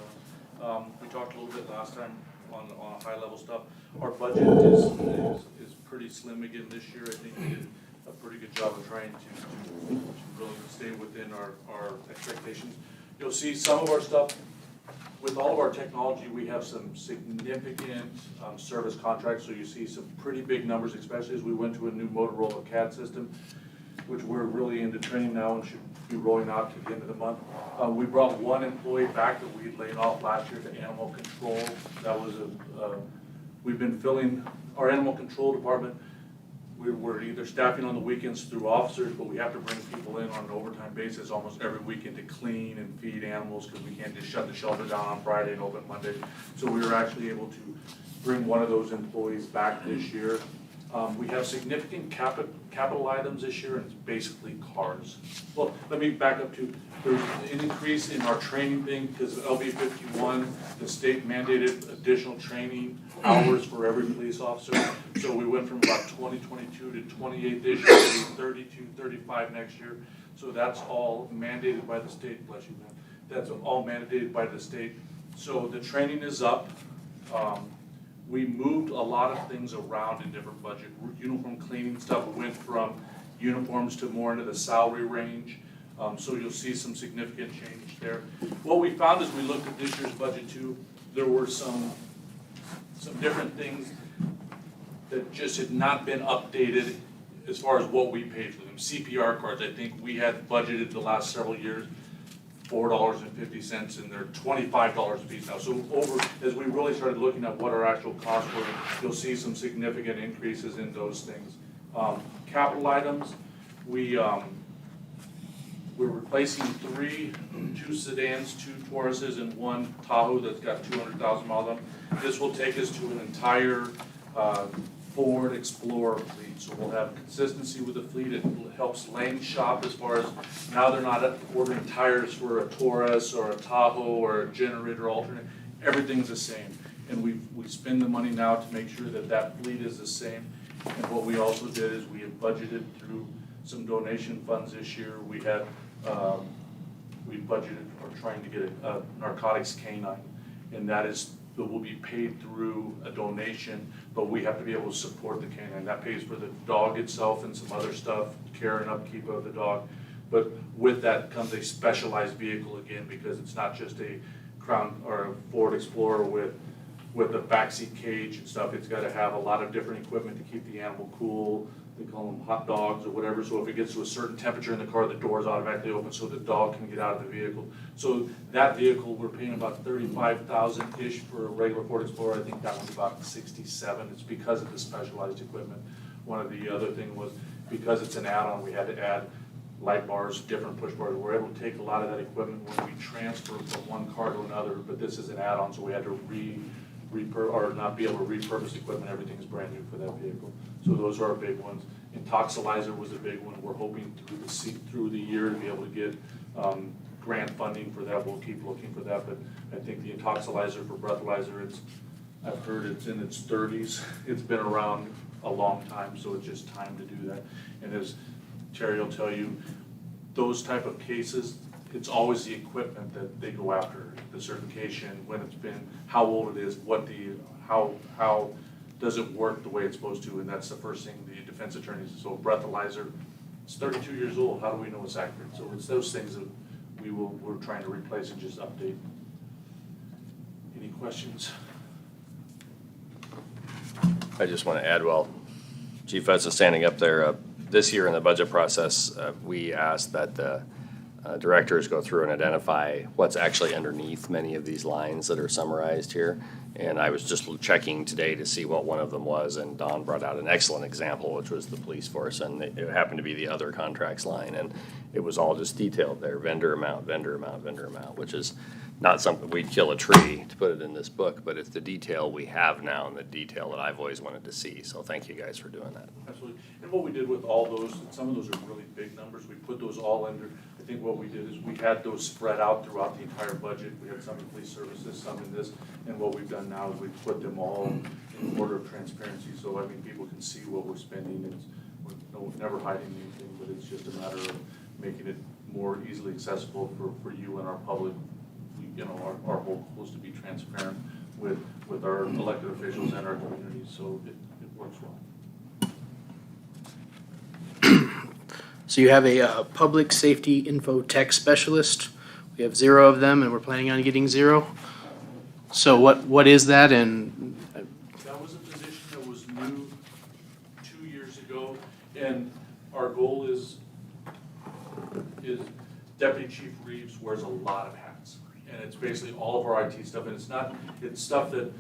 We talked a little bit last time on high-level stuff. Our budget is pretty slim again this year. I think we did a pretty good job of trying to really stay within our expectations. You'll see some of our stuff, with all of our technology, we have some significant service contracts, so you see some pretty big numbers, especially as we went to a new Motorola CAD system, which we're really into training now and should be rolling out to the end of the month. We brought one employee back that we had laid off last year to animal control. That was we've been filling our animal control department. We're either staffing on the weekends through officers, but we have to bring people in on an overtime basis almost every weekend to clean and feed animals because we can't just shut the shelter down on Friday and open Monday. So we were actually able to bring one of those employees back this year. We have significant capital items this year, and it's basically cars. Well, let me back up to, there's an increase in our training thing because of LB 51, the state mandated additional training hours for every police officer. So we went from about 22 to 28 this year, to 32, 35 next year. So that's all mandated by the state, bless you, man. That's all mandated by the state. So the training is up. We moved a lot of things around in different budget. Uniform cleaning stuff went from uniforms to more into the salary range. So you'll see some significant change there. What we found as we looked at this year's budget too, there were some different things that just had not been updated as far as what we paid for them. CPR cards, I think we had budgeted the last several years $4.50, and they're $25 a piece now. So as we really started looking at what our actual costs were, you'll see some significant increases in those things. Capital items, we're replacing two sedans, 2 Tauruses, and 1 Tahoe that's got 200,000 miles on it. This will take us to an entire Ford Explorer fleet. So we'll have consistency with the fleet. It helps lane shop as far as now they're not ordering tires for a Taurus or a Tahoe or a generator alternate. Everything's the same. And we spend the money now to make sure that that fleet is the same. And what we also did is we have budgeted through some donation funds this year. We had we budgeted or trying to get a narcotics canine, and that will be paid through a donation, but we have to be able to support the canine. That pays for the dog itself and some other stuff, care and upkeep of the dog. But with that comes a specialized vehicle again, because it's not just a Crown or a Ford Explorer with a backseat cage and stuff. It's got to have a lot of different equipment to keep the animal cool. They call them hot dogs or whatever. So if it gets to a certain temperature in the car, the doors automatically open so the dog can get out of the vehicle. So that vehicle, we're paying about $35,000-ish for a regular Ford Explorer. I think that one's about $67,000. It's because of the specialized equipment. One of the other thing was because it's an add-on, we had to add light bars, different push bars. We're able to take a lot of that equipment when we transfer from one car to another, but this is an add-on, so we had to not be able to repurpose equipment. Everything is brand new for that vehicle. So those are our big ones. Intoxilizer was a big one. We're hoping through the year to be able to get grant funding for that. We'll keep looking for that, but I think the intoxilizer for breathalyzer, I've heard it's in its 30s. It's been around a long time, so it's just time to do that. And as Terry will tell you, those type of cases, it's always the equipment that they go after, the certification, when it's been, how old it is, how does it work the way it's supposed to, and that's the first thing the defense attorneys, so breathalyzer, it's 32 years old, how do we know it's accurate? So it's those things that we're trying to replace and just update. Any questions? I just want to add, while Chief Hudson is standing up there, this year in the budget process, we asked that the directors go through and identify what's actually underneath many of these lines that are summarized here. And I was just checking today to see what one of them was, and Don brought out an excellent example, which was the police force, and it happened to be the other contracts line, and it was all just detailed there, vendor amount, vendor amount, vendor amount, which is not something we'd kill a tree to put it in this book, but it's the detail we have now and the detail that I've always wanted to see. So thank you guys for doing that. Absolutely. And what we did with all those, and some of those are really big numbers, we put those all under, I think what we did is we had those spread out throughout the entire budget. We had some in police services, some in this, and what we've done now is we've put them all in order of transparency. So, I mean, people can see what we're spending. We're never hiding anything, but it's just a matter of making it more easily accessible for you and our public. You know, our whole goal is to be transparent with our elected officials and our communities, so it works well. So you have a public safety info tech specialist. We have 0 of them, and we're planning on getting 0. So what is that? And That was a position that was new 2 years ago, and our goal is Deputy Chief Reeves wears a lot of hats. And it's basically all of our IT stuff, and it's stuff that,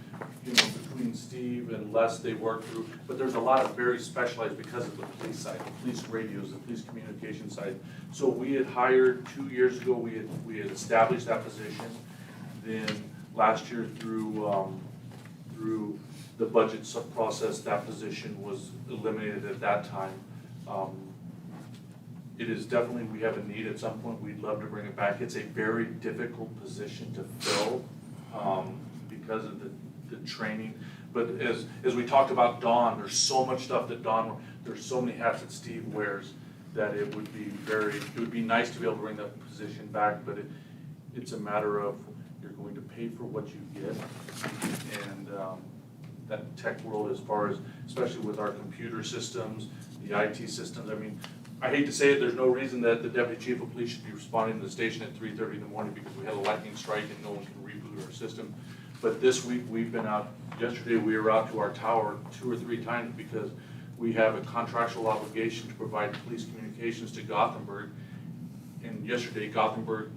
you know, between Steve and Les, they work through, but there's a lot of very specialized because of the police side, the police radios, the police communication side. So we had hired 2 years ago, we had established that position. Then last year through the budget process, that position was eliminated at that time. It is definitely, we have a need at some point, we'd love to bring it back. It's a very difficult position to fill because of the training. But as we talked about Dawn, there's so much stuff that Dawn, there's so many hats that Steve wears that it would be nice to be able to bring that position back, but it's a matter of you're going to pay for what you get. And that tech world, as far as, especially with our computer systems, the IT systems, I mean, I hate to say it, there's no reason that the Deputy Chief of Police should be responding to the station at 3:30 in the morning because we had a lightning strike and no one can reboot our system. But this week, we've been out, yesterday we were out to our tower 2 or 3 times because we have a contractual obligation to provide police communications to Gothenburg. And yesterday, Gothenburg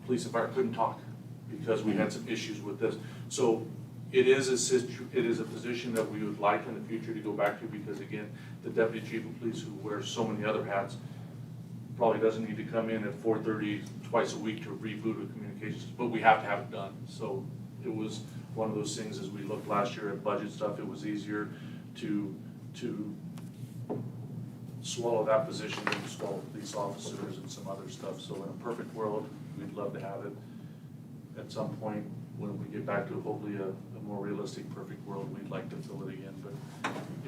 Police and Fire couldn't talk because we had some issues with this. So it is a position that we would like in the future to go back to because, again, the Deputy Chief of Police, who wears so many other hats, probably doesn't need to come in at 4:30 twice a week to reboot a communications, but we have to have it done. So it was one of those things as we looked last year at budget stuff, it was easier to swallow that position than to swallow police officers and some other stuff. So in a perfect world, we'd love to have it. At some point, when we get back to hopefully a more realistic, perfect world, we'd like to fill it again. But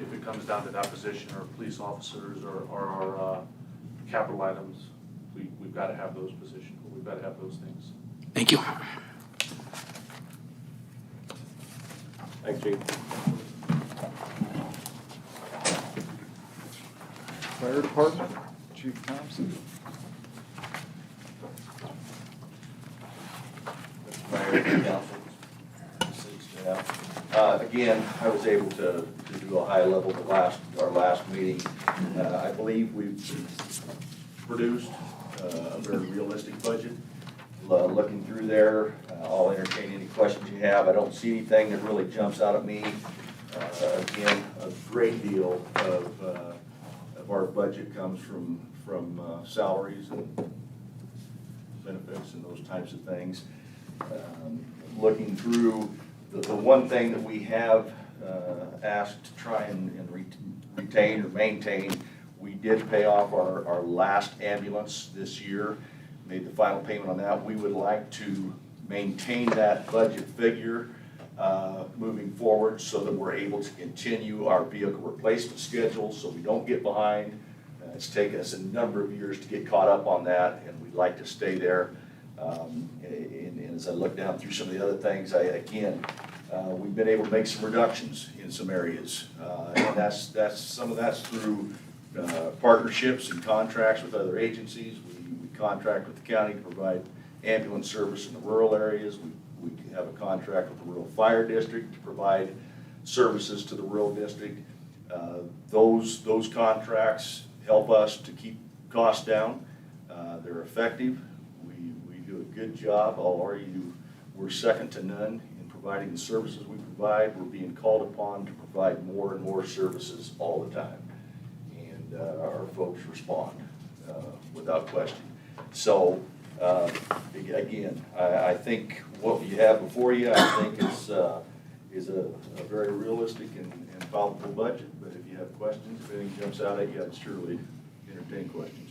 if it comes down to that position, or police officers, or our capital items, we've got to have those positions. We've got to have those things. thank you. Thanks, Chief. Fire Department, Chief Thompson. Mayor, Council, City Staff. Again, I was able to do a high level our last meeting. I believe we've produced a very realistic budget. Looking through there, I'll entertain any questions you have. I don't see anything that really jumps out at me. Again, a great deal of our budget comes from salaries and benefits and those types of things. Looking through, the one thing that we have asked to try and retain or maintain, we did pay off our last ambulance this year, made the final payment on that. We would like to maintain that budget figure moving forward so that we're able to continue our vehicle replacement schedule so we don't get behind. It's taken us a number of years to get caught up on that, and we'd like to stay there. And as I look down through some of the other things, we've been able to make some reductions in some areas. And some of that's through partnerships and contracts with other agencies. We contract with the county to provide ambulance service in the rural areas. We have a contract with the rural fire district to provide services to the rural district. Those contracts help us to keep costs down. They're effective. We do a good job. We're second to none in providing the services we provide. We're being called upon to provide more and more services all the time. And our folks respond without question. So, again, I think what you have before you, I think is a very realistic and palatable budget. But if you have questions, if anything jumps out at you, I'd surely entertain questions.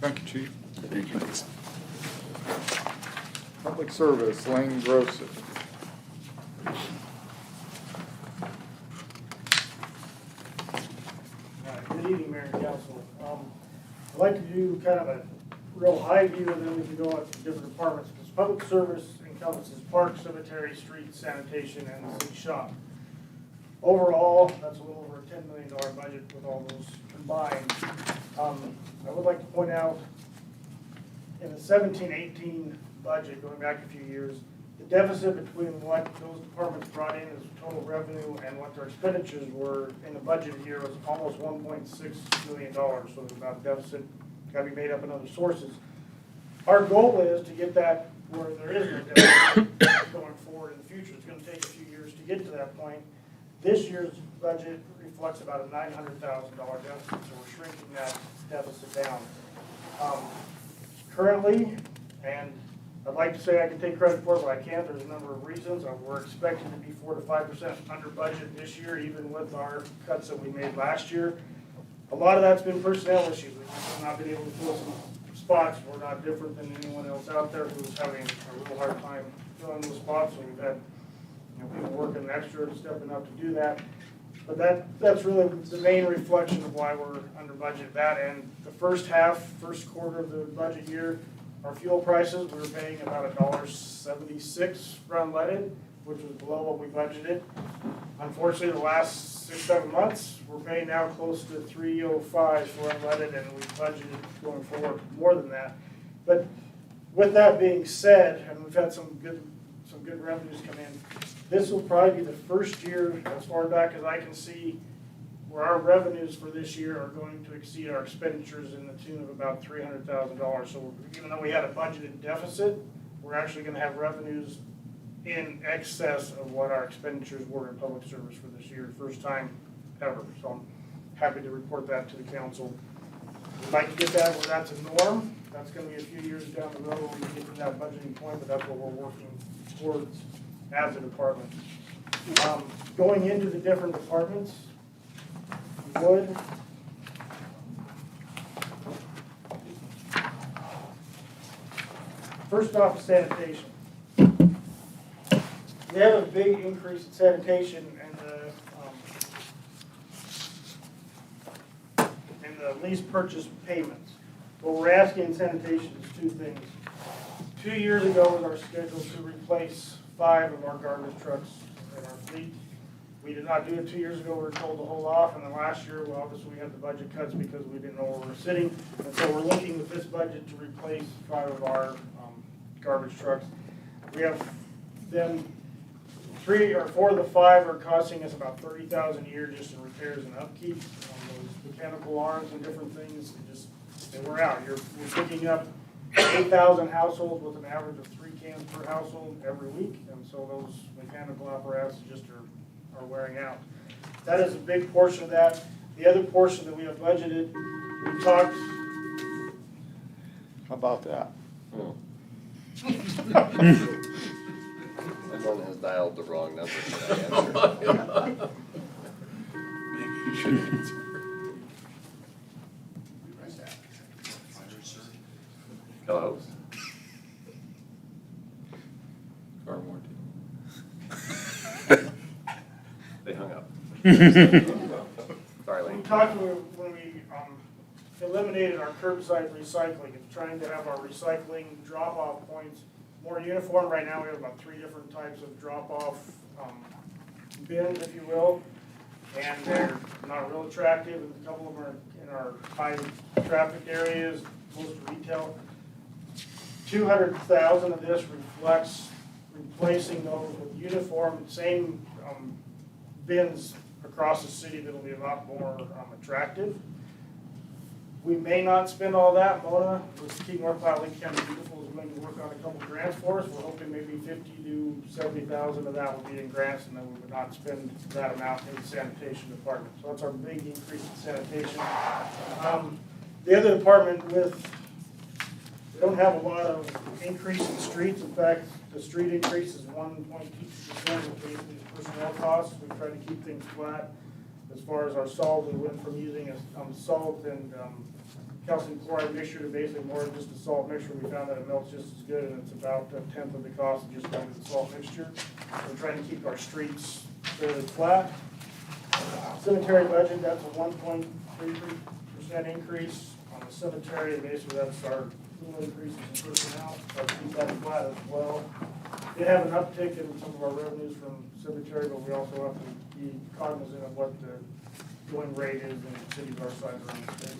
Thank you, Chief. Thank you. Public Service, Lane Grosset. Good evening, Mayor and Council. I'd like to do kind of a real high view, and then we can go on to different departments, because public service encompasses park, cemetery, street, sanitation, and the city shop. Overall, that's a little over a $10 million budget with all those combined. I would like to point out, in the 17-18 budget, going back a few years, the deficit between what those departments brought in as total revenue and what their expenditures were in the budget year was almost $1.6 million. So there's about a deficit, got to be made up in other sources. Our goal is to get that where there is no deficit going forward in the future. It's going to take a few years to get to that point. This year's budget reflects about a $900,000 deficit, so we're shrinking that deficit down. Currently, and I'd like to say I can take credit for it, but I can't. There's a number of reasons. We're expecting to be 4 to 5% under budget this year, even with our cuts that we made last year. A lot of that's been personnel issues. We've not been able to fill some spots. We're not different than anyone else out there who's having a real hard time filling those spots. So we've had people working extra and stepping up to do that. But that's really the main reflection of why we're under budget. That and the first quarter of the budget year, our fuel prices, we were paying about $1.76 for unleaded, which was below what we budgeted. Unfortunately, the last 6-7 months, we're paying now close to $3.05 for unleaded, and we budgeted going forward more than that. But with that being said, and we've had some good revenues come in, this will probably be the first year, as far back as I can see, where our revenues for this year are going to exceed our expenditures in the tune of about $300,000. So even though we had a budgeted deficit, we're actually going to have revenues in excess of what our expenditures were in public service for this year, first time ever. So I'm happy to report that to the council. We'd like to get that where that's a norm. That's going to be a few years down the road when we get to that budgeting point, but that's what we're working towards as a department. Going into the different departments, would first off, sanitation. We have a big increase in sanitation and the lease purchase payments. What we're asking in sanitation is two things. 2 years ago was our schedule to replace 5 of our garbage trucks in our fleet. We did not do it 2 years ago. We were told to hold off, and then last year, well, obviously, we had the budget cuts because we didn't know where we were sitting. And so we're looking with this budget to replace 5 of our garbage trucks. We have them 3 or 4 of the 5 are costing us about $30,000 a year just in repairs and upkeep. Those mechanical arms and different things, they wear out. You're picking up 8,000 households with an average of 3 cans per household every week, and so those mechanical apparatus just are wearing out. That is a big portion of that. The other portion that we have budgeted, we talked. How about that? Oh. Someone has dialed the wrong number for that answer. Maybe you should answer. Co-host. Car warranty. They hung up. Sorry, Lane. We talked when we eliminated our curbside recycling. It's trying to have our recycling drop-off points more uniform. Right now, we have about 3 different types of drop-off bins, if you will, and they're not real attractive. And a couple of them are in our high traffic areas, close to retail. 200,000 of this reflects replacing those with uniform, same bins across the city that'll be a lot more attractive. We may not spend all that. Mona, with Keep North Platte Lake County Beautiful, is coming to work on a couple grants for us. We're hoping maybe 50 to 70,000 of that will be in grants, and then we would not spend that amount in the sanitation department. So that's our big increase in sanitation. The other department we don't have a lot of increase in streets. In fact, the street increase is 1.2%, which basically is personnel costs. We try to keep things flat. As far as our salt, we went from using salt and calcium chloride mixture to basically more than just a salt mixture. We found that it melts just as good, and it's about a tenth of the cost of just going with the salt mixture. We're trying to keep our streets fairly flat. Cemetery budget, that's a 1.33% increase on the cemetery. Basically, that's our increases in personnel. Try to keep that flat as well. We have an uptick in some of our revenues from cemetery, but we also have to be cognizant of what the going rate is in cities our size around the state.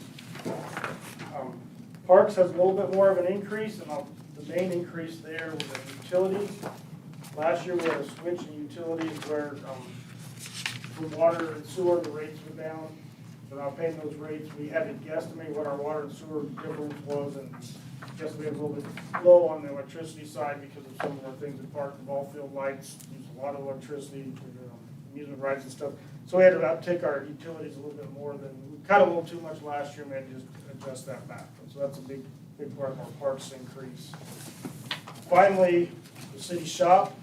Parks has a little bit more of an increase, and the main increase there was in utilities. Last year we had a switch in utilities where from water and sewer the rates went down. We're not paying those rates. We had to guesstimate what our water and sewer difference was, and guess we have a little bit low on the electricity side because of some of our things at park. The ball field lights use a lot of electricity, amusement rides and stuff. So we had to uptick our utilities a little bit more than we cut a little too much last year, and we had to just adjust that back. So that's a big part of our parks increase. Finally, the city shop.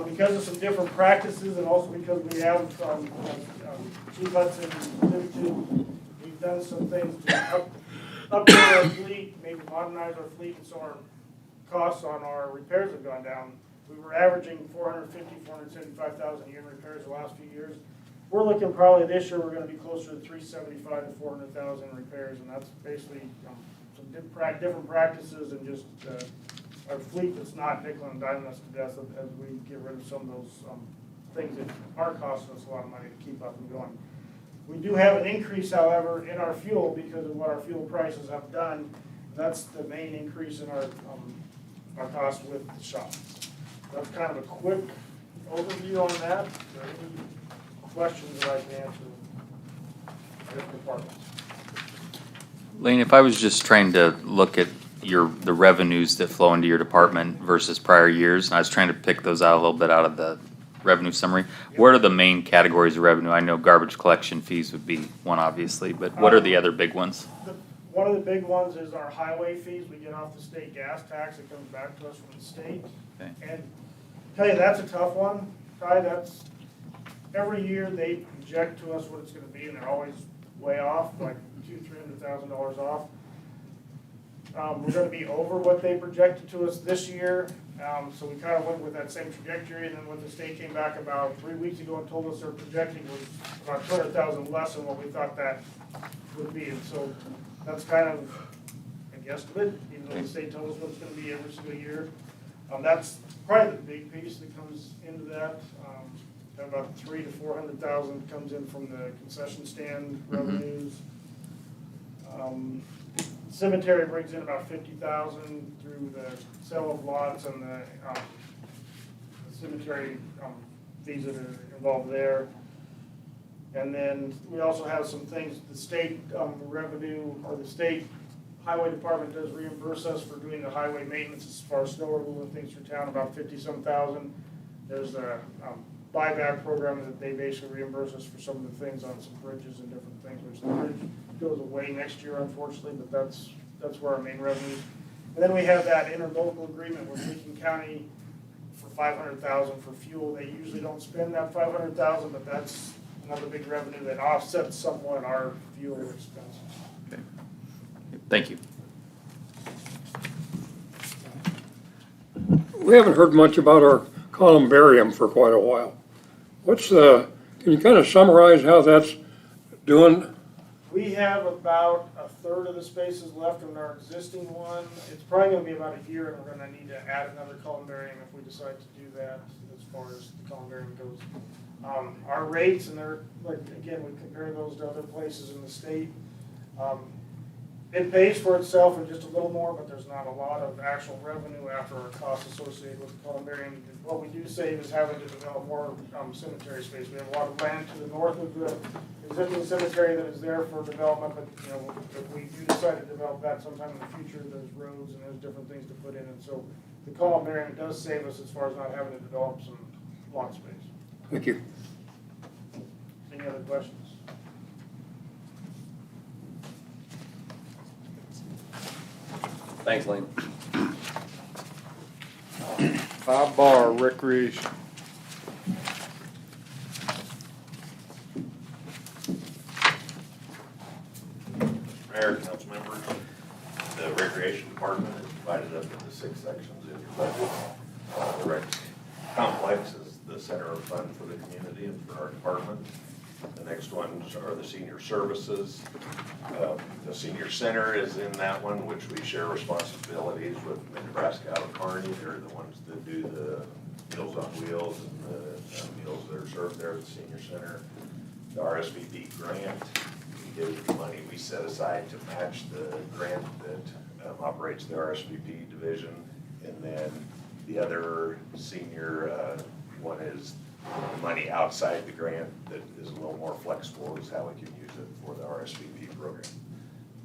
Because of some different practices, and also because we have Chief Hudson alluded to, we've done some things to upgrade our fleet, maybe modernize our fleet, and so our costs on our repairs have gone down. We were averaging $475,000 a year in repairs the last few years. We're looking probably this year we're going to be closer to $375,000 to $400,000 in repairs, and that's basically some different practices and just our fleet that's not nickel and diming us to death as we get rid of some of those things that are costing us a lot of money to keep up and going. We do have an increase, however, in our fuel because of what our fuel prices have done. That's the main increase in our cost with the shop. That's kind of a quick overview on that. Are there any questions that I can answer? Different departments. Lane, if I was just trying to look at the revenues that flow into your department versus prior years, and I was trying to pick those out a little bit out of the revenue summary, what are the main categories of revenue? I know garbage collection fees would be one, obviously, but what are the other big ones? One of the big ones is our highway fees. We get off the state gas tax. It comes back to us from the state. Okay. And tell you, that's a tough one. That's every year they project to us what it's going to be, and they're always way off, like $200,000-$300,000 off. We're going to be over what they projected to us this year, so we kind of went with that same trajectory. And then when the state came back about 3 weeks ago and told us their projecting was about $200,000 less than what we thought that would be, and so that's kind of a guesstimate, even though the state told us what it's going to be every single year. That's probably the big piece that comes into that. About $300,000 to $400,000 comes in from the concession stand revenues. Cemetery brings in about $50,000 through the sale of lots and the cemetery fees that are involved there. And then we also have some things, the state revenue, or the state highway department does reimburse us for doing the highway maintenance as far as snow removal and things for town, about $50-some thousand. There's a buyback program that they basically reimburse us for some of the things on some bridges and different things, which the bridge goes away next year, unfortunately, but that's where our main revenue is. And then we have that interlocal agreement with Lincoln County for $500,000 for fuel. They usually don't spend that $500,000, but that's another big revenue that offsets somewhat our fuel expenses. Okay. Thank you. We haven't heard much about our columbarium for quite a while. Can you kind of summarize how that's doing? We have about a third of the spaces left in our existing one. It's probably going to be about a year, and we're going to need to add another columbarium if we decide to do that as far as the columbarium goes. Our rates, and they're, like, again, we compare those to other places in the state. It pays for itself and just a little more, but there's not a lot of actual revenue after our costs associated with the columbarium. What we do save is having to develop more cemetery space. We have a lot of land to the north of the existing cemetery that is there for development, but if we do decide to develop that sometime in the future, there's roads and there's different things to put in. And so the columbarium does save us as far as not having to develop some lawn space. Thank you. Any other questions? Thanks, Lane. 5 bar recreation. Mayor, council members, the recreation department is divided up into 6 sections in your budget. The rec complex is the center of fun for the community and for our department. The next ones are the senior services. The senior center is in that one, which we share responsibilities with the Nebraska Out of Kearney. They're the ones that do the Meals on Wheels and the meals that are served there at the senior center. The RSVP grant, we give the money we set aside to match the grant that operates the RSVP division. And then the other senior one is the money outside the grant that is a little more flexible is how we can use it for the RSVP program.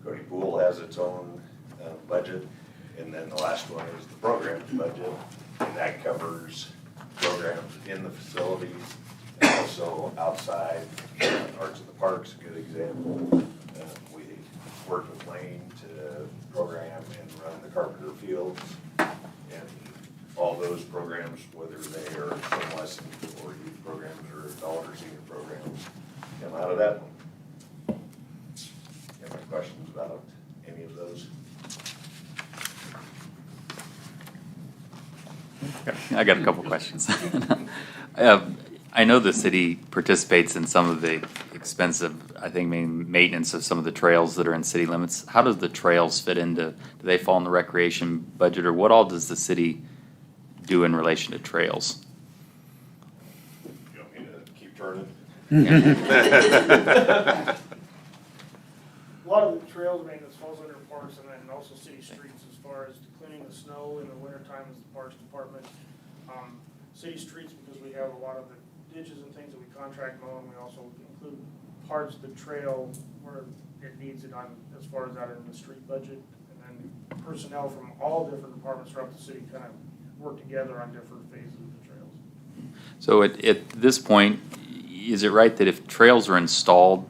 Cody Pool has its own budget, and then the last one is the programs budget, and that covers programs in the facilities and also outside. Arts in the Park's a good example. We work with Lane to program and run the Carpenter Fields, and all those programs, whether they are swim lessons or youth programs or adult or senior programs, come out of that one. Any questions about any of those? I got a couple questions. I know the city participates in some of the expensive, I think, maintenance of some of the trails that are in city limits. How does the trails fit into, do they fall in the recreation budget, or what all does the city do in relation to trails? You want me to keep turning? A lot of the trails maintenance falls under parks and then also city streets as far as cleaning the snow in the wintertime is the parks department. City streets, because we have a lot of the ditches and things that we contract mow, and we also include parts of the trail where it needs it on as far as that in the street budget. And then personnel from all different departments throughout the city kind of work together on different phases of the trails. So at this point, is it right that if trails are installed,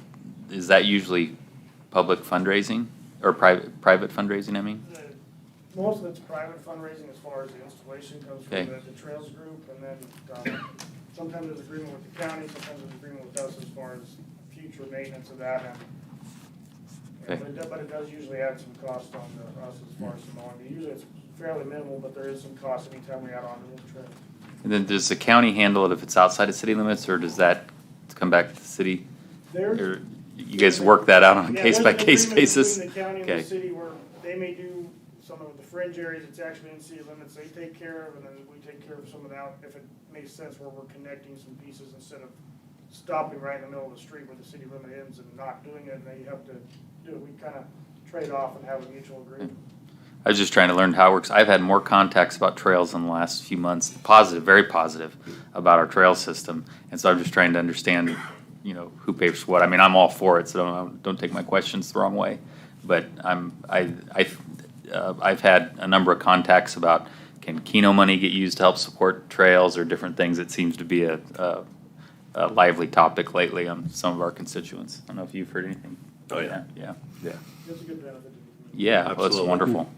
is that usually public fundraising or private fundraising, I mean? Most of it's private fundraising as far as the installation comes from the Trails Group, and then sometimes there's agreement with the county, sometimes there's agreement with us as far as future maintenance of that. And, but it does usually add some cost on us as far as the mowing. Usually it's fairly minimal, but there is some cost anytime we add on to the trail. And then does the county handle it if it's outside of city limits, or does that come back to the city? Or you guys work that out on a case-by-case basis? Between the county and the city where they may do some of the fringe areas, it's actually in city limits, they take care of, and then we take care of some of that, if it makes sense where we're connecting some pieces instead of stopping right in the middle of the street where the city limit ends and not doing it, and then you have to do it. We kind of trade off and have a mutual agreement. I was just trying to learn how it works. I've had more contacts about trails in the last few months, positive, very positive, about our trail system. And so I'm just trying to understand, who pays for what. I mean, I'm all for it, so don't take my questions the wrong way. But I've had a number of contacts about, can Keno money get used to help support trails or different things? It seems to be a lively topic lately on some of our constituents. I don't know if you've heard anything. Oh, yeah. Yeah. It's a good benefit. Yeah, well, it's wonderful.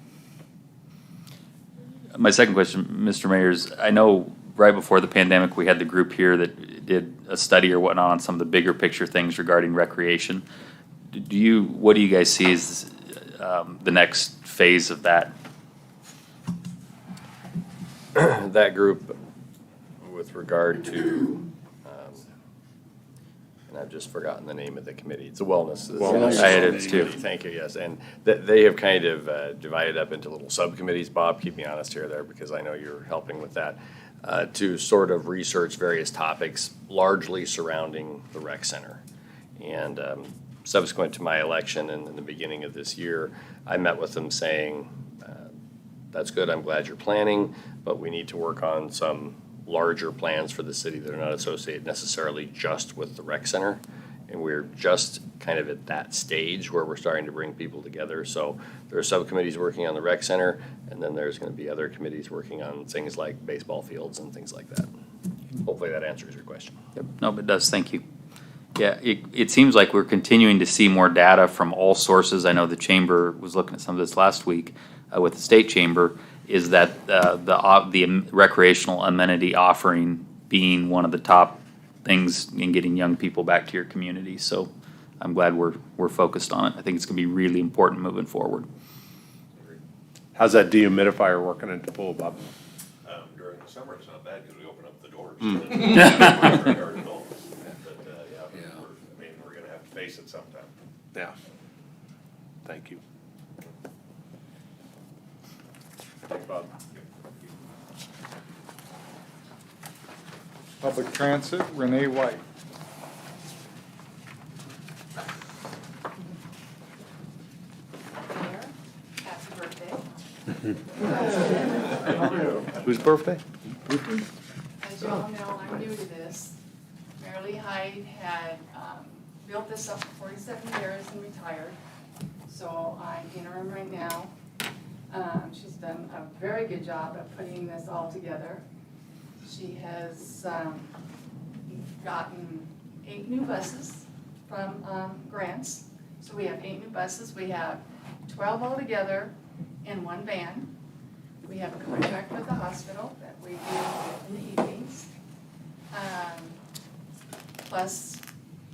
My second question, Mr. Mayor, is I know right before the pandemic, we had the group here that did a study or whatnot on some of the bigger picture things regarding recreation. What do you guys see as the next phase of that? That group, with regard to, and I've just forgotten the name of the committee. It's a wellness. I had it too. Thank you, yes. And they have kind of divided up into little subcommittees. Bob, keep me honest here there, because I know you're helping with that, to sort of research various topics largely surrounding the rec center. And subsequent to my election and in the beginning of this year, I met with them saying, that's good, I'm glad you're planning, but we need to work on some larger plans for the city that are not associated necessarily just with the rec center. And we're just kind of at that stage where we're starting to bring people together. So there are subcommittees working on the rec center, and then there's going to be other committees working on things like baseball fields and things like that. Hopefully that answers your question. Yep. No, it does. Thank you. Yeah, it seems like we're continuing to see more data from all sources. I know the chamber was looking at some of this last week with the state chamber, is that the recreational amenity offering being one of the top things in getting young people back to your community. So I'm glad we're focused on it. I think it's going to be really important moving forward. How's that dehumidifier working at the pool, Bob? During the summer, it's not bad because we open up the doors. We're gonna have to face it sometime. Yeah. Thank you. Thanks, Bob. Public Transit, Renee White. Mayor, happy birthday. Whose birthday? As you all know, I'm new to this. Marilee Hyde had built this up for 47 years and retired. So I'm interim right now. She's done a very good job at putting this all together. She has gotten 8 new buses from grants. So we have 8 new buses. We have 12 altogether in 1 van. We have a contract with the hospital that we do in the evenings. Plus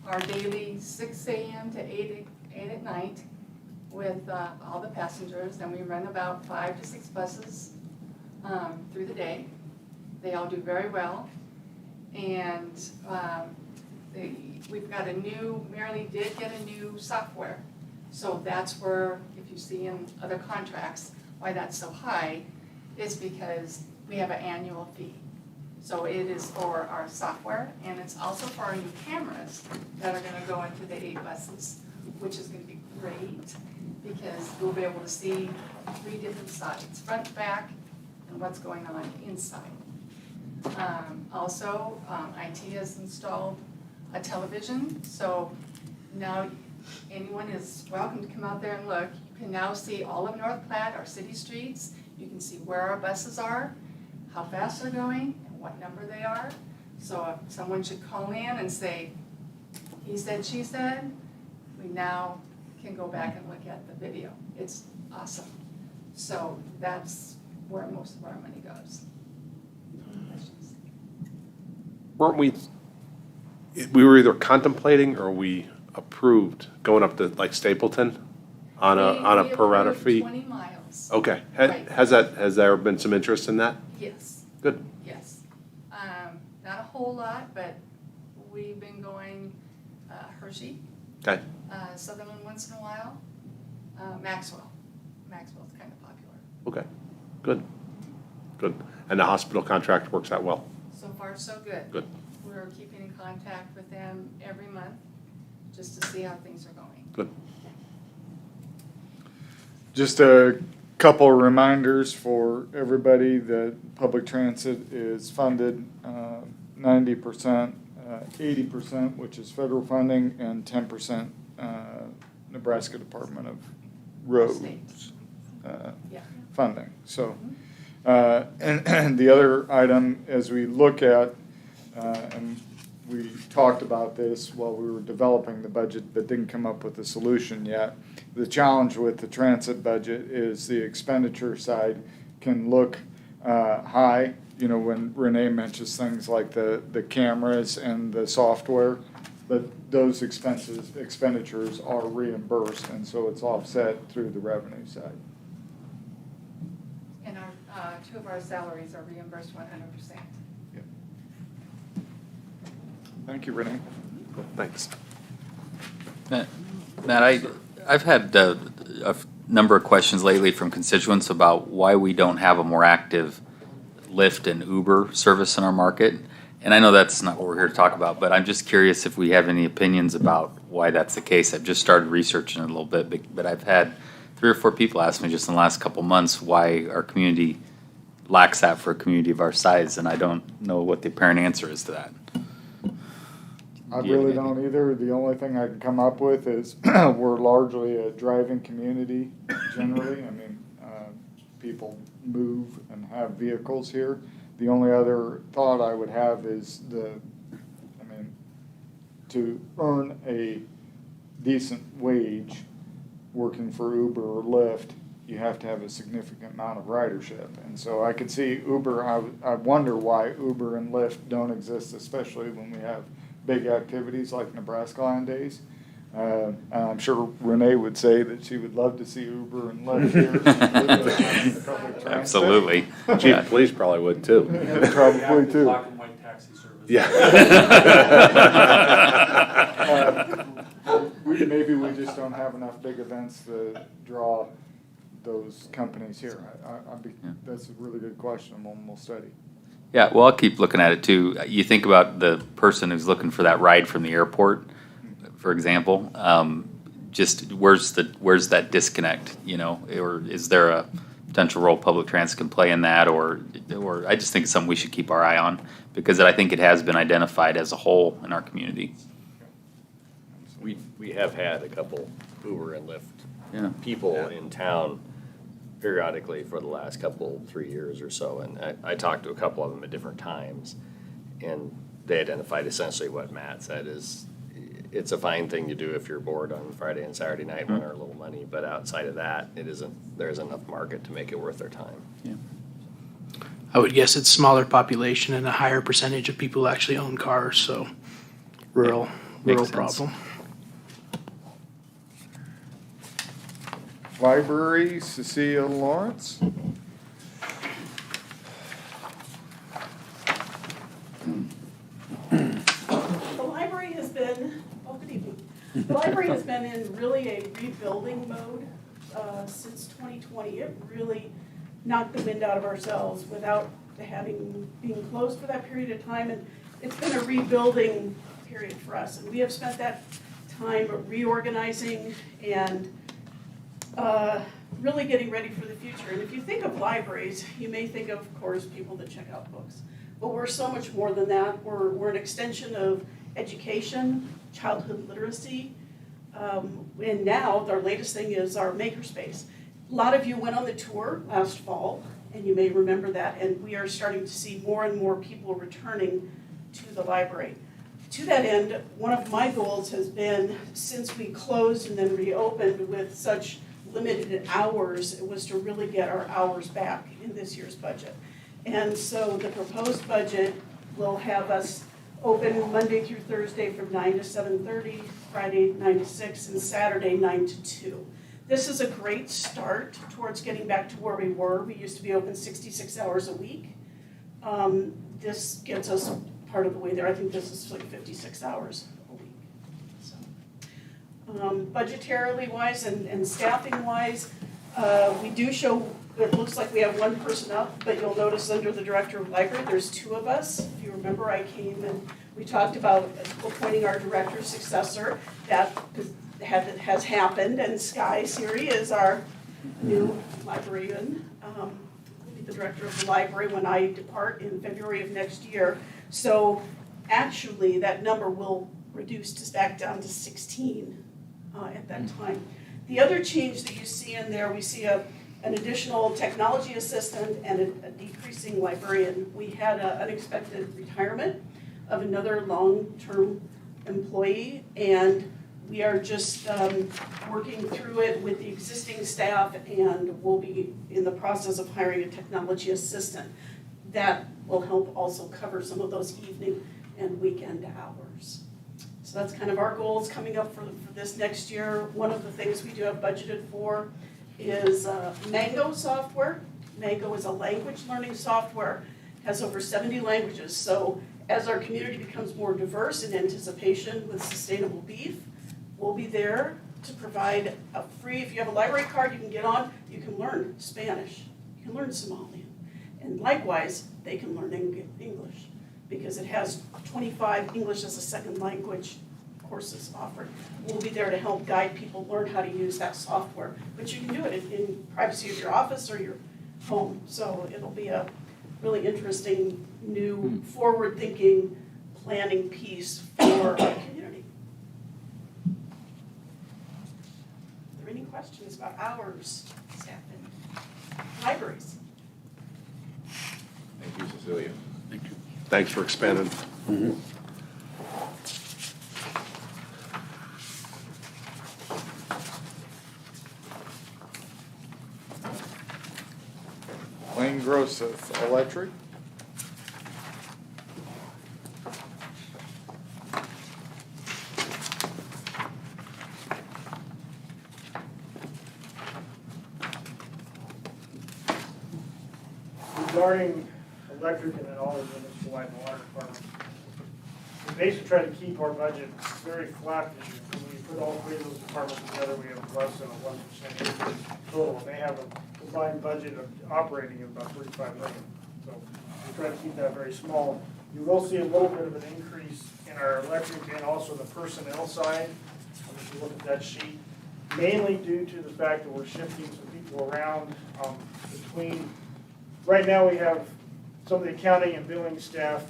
our daily 6 a.m. to 8 at night with all the passengers. And we run about 5 to 6 buses through the day. They all do very well. And we've got Marilee did get a new software. So that's where, if you see in other contracts, why that's so high is because we have an annual fee. So it is for our software, and it's also for our new cameras that are gonna go into the 8 buses, which is gonna be great because we'll be able to see 3 different sides, front, back, and what's going on inside. Also, IT has installed a television, so now anyone is welcome to come out there and look. You can now see all of North Platte, our city streets. You can see where our buses are, how fast they're going, and what number they are. So if someone should call in and say, he said, she said, we now can go back and look at the video. It's awesome. So that's where most of our money goes. Weren't we were either contemplating or we approved going up to like Stapleton on a per rata fee? 20 miles. Okay. Right. Has there been some interest in that? Yes. Good. Yes. Not a whole lot, but we've been going Hershey, Okay. Sutherland once in a while, Maxwell's kind of popular. Okay. Good. Good. And the hospital contract works out well? So far, so good. Good. We're keeping in contact with them every month just to see how things are going. Good. Just a couple reminders for everybody that public transit is funded 90%, 80%, which is federal funding, and 10% Nebraska Department of Roads funding. So, and the other item, as we look at, and we talked about this while we were developing the budget, but didn't come up with a solution yet. The challenge with the transit budget is the expenditure side can look high, you know, when Renee mentions things like the cameras and the software, but those expenditures are reimbursed, and so it's offset through the revenue side. And our 2 of our salaries are reimbursed 100%. Thank you, Renee. Thanks. Matt, I've had a number of questions lately from constituents about why we don't have a more active Lyft and Uber service in our market. And I know that's not what we're here to talk about, but I'm just curious if we have any opinions about why that's the case. I've just started researching it a little bit, but I've had 3 or 4 people ask me just in the last couple months why our community lacks that for a community of our size, and I don't know what the apparent answer is to that. I really don't either. The only thing I can come up with is we're largely a driving community generally. I mean, people move and have vehicles here. The only other thought I would have is to earn a decent wage working for Uber or Lyft, you have to have a significant amount of ridership. And so I could see Uber, I wonder why Uber and Lyft don't exist, especially when we have big activities like Nebraska Land Days. I'm sure Renee would say that she would love to see Uber and Lyft here. Absolutely. Chief of Police probably would too. Probably too. Black and white taxi service. Yeah. Maybe we just don't have enough big events to draw those companies here. That's a really good question. We'll study. Yeah, well, I'll keep looking at it too. You think about the person who's looking for that ride from the airport, for example. Just where's that disconnect? You know, or is there a potential role public transit can play in that, or I just think it's something we should keep our eye on because I think it has been identified as a whole in our community. We have had a couple Uber and Lyft people Yeah. in town periodically for the last 3 years or so, and I talked to a couple of them at different times, and they identified essentially what Matt said is it's a fine thing to do if you're bored on Friday and Saturday night and earn a little money, but outside of that, there's enough market to make it worth their time. Yeah. I would guess it's smaller population and a higher percentage of people who actually own cars, so rural sense. problem. Library, Cecilia Lawrence. The library has been, good evening. The library has been in really a rebuilding mode since 2020. It really knocked the wind out of ourselves without being closed for that period of time. And it's been a rebuilding period for us. And we have spent that time reorganizing and really getting ready for the future. And if you think of libraries, you may think of course, people that check out books. But we're so much more than that. We're an extension of education, childhood literacy, and now our latest thing is our makerspace. A lot of you went on the tour last fall, and you may remember that, and we are starting to see more and more people returning to the library. To that end, one of my goals has been, since we closed and then reopened with such limited hours, it was to really get our hours back in this year's budget. And so the proposed budget will have us open Monday through Thursday from 9 to 7:30, Friday 9 to 6, and Saturday 9 to 2. This is a great start towards getting back to where we were. We used to be open 66 hours a week. This gets us part of the way there. I think this is like 56 hours a week. So, budgetarily wise and staffing wise, we do show, it looks like we have one person up, but you'll notice under the director of library, there's 2 of us. If you remember, I came and we talked about appointing our director successor. That has happened, and Sky Siri is our new librarian. Will be the director of the library when I depart in February of next year. So actually, that number will reduce back down to 16 at that time. The other change that you see in there, we see an additional technology assistant and a decreasing librarian. We had an unexpected retirement of another long-term employee, and we are just working through it with the existing staff, and we'll be in the process of hiring a technology assistant. That will help also cover some of those evening and weekend hours. So that's kind of our goals coming up for this next year. One of the things we do have budgeted for is Mango software. Mango is a language learning software, has over 70 languages. So as our community becomes more diverse in anticipation with sustainable beef, we'll be there to provide a free, if you have a library card you can get on, you can learn Spanish, you can learn Somalian. And likewise, they can learn English. because it has 25 English as a second language courses offered. We'll be there to help guide people learn how to use that software. But you can do it in privacy of your office or your home. So it'll be a really interesting, new, forward-thinking planning piece for our community. Are there any questions about hours, staff, and libraries? Thank you, Cecilia. Thank you. Thanks for expanding. Lane Groseth, electric. Regarding electric and then all of the municipal light and water departments, we basically try to keep our budget very flat this year. When we put all three of those departments together, we have less than a 1% increase total, and they have a combined budget of operating of about $35 million. So we try to keep that very small. You will see a little bit of an increase in our electric and also the personnel side. If you look at that sheet, mainly due to the fact that we're shifting some people around between. Right now, we have some of the accounting and billing staff.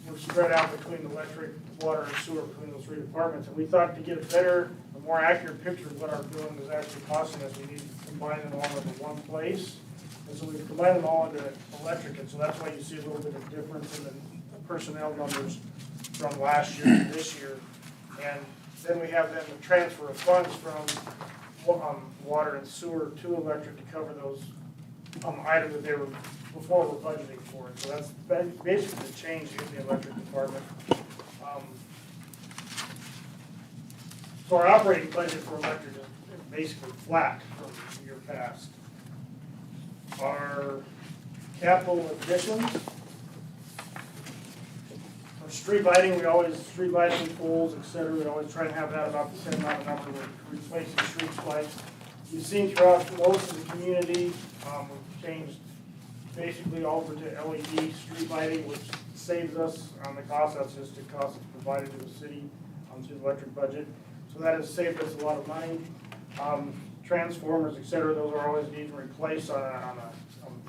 We're spread out between electric, water, and sewer between those three departments. And we thought to get a better, a more accurate picture of what our billing is actually costing us, we need to combine them all into one place. And so we've combined them all into electric. And so that's why you see a little bit of difference in the personnel numbers from last year to this year. And then we have then the transfer of funds from water and sewer to electric to cover those items that they were before we're budgeting for it. So that's basically the change in the electric department. So our operating budget for electric is basically flat from the year past. Our capital additions, for street lighting, street lighting poles, et cetera, we always try to have that about the same amount of number we're replacing street lights. You've seen throughout most of the community, we've changed basically over to LED street lighting, which saves us on the cost. That's just the cost that's provided to the city through the electric budget. So that has saved us a lot of money. Transformers, et cetera, those are always needing replaced on a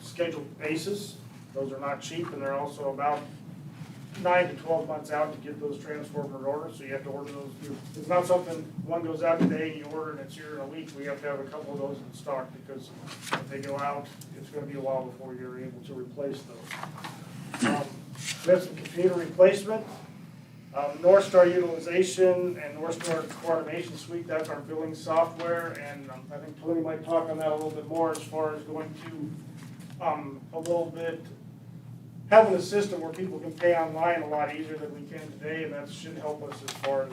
scheduled basis. Those are not cheap, and they're also about 9 to 12 months out to get those transformers ordered, so you have to order those. It's not something, one goes out today and you order and it's here in a week. We have to have a couple of those in stock because if they go out, it's going to be a while before you're able to replace those. We have some computer replacement. North Star utilization and North Star coordination suite, that's our billing software, and I think Tony might talk on that a little bit more as far as going to a little bit having a system where people can pay online a lot easier than we can today, and that should help us as far as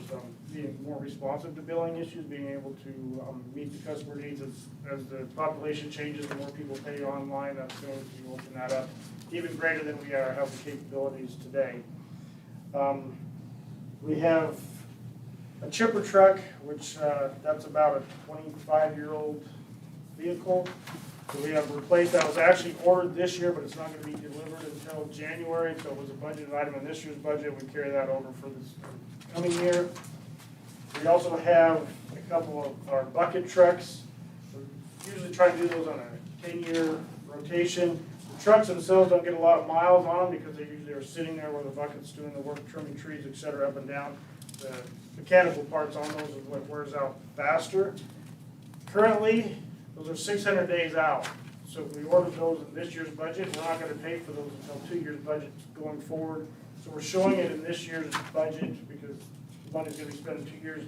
being more responsive to billing issues, being able to meet the customer needs as the population changes, the more people pay online, that's going to open that up even greater than we have the capabilities today. We have a chipper truck, which that's about a 25-year-old vehicle. So we have replaced, that was actually ordered this year, but it's not going to be delivered until January, so it was a budgeted item in this year's budget. We carry that over for this coming year. We also have a couple of our bucket trucks. We usually try to do those on a 10-year rotation. The trucks themselves don't get a lot of miles on them because they usually are sitting there where the bucket's doing the work, trimming trees, et cetera, up and down. The mechanical parts on those is what wears out faster. Currently, those are 600 days out. So if we ordered those in this year's budget, we're not going to pay for those until 2 years' budget going forward. So we're showing it in this year's budget because the money's going to be spent in 2 years.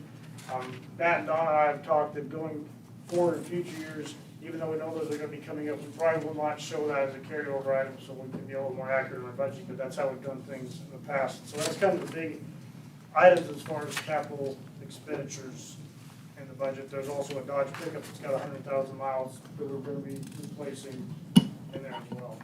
Matt and Donna and I have talked that going forward in future years, even though we know those are going to be coming up, we probably will not show that as a carryover item so we can be a little more accurate in our budget, but that's how we've done things in the past. So that's kind of the big items as far as capital expenditures in the budget. There's also a Dodge pickup that's got 100,000 miles that we're going to be replacing in there as well.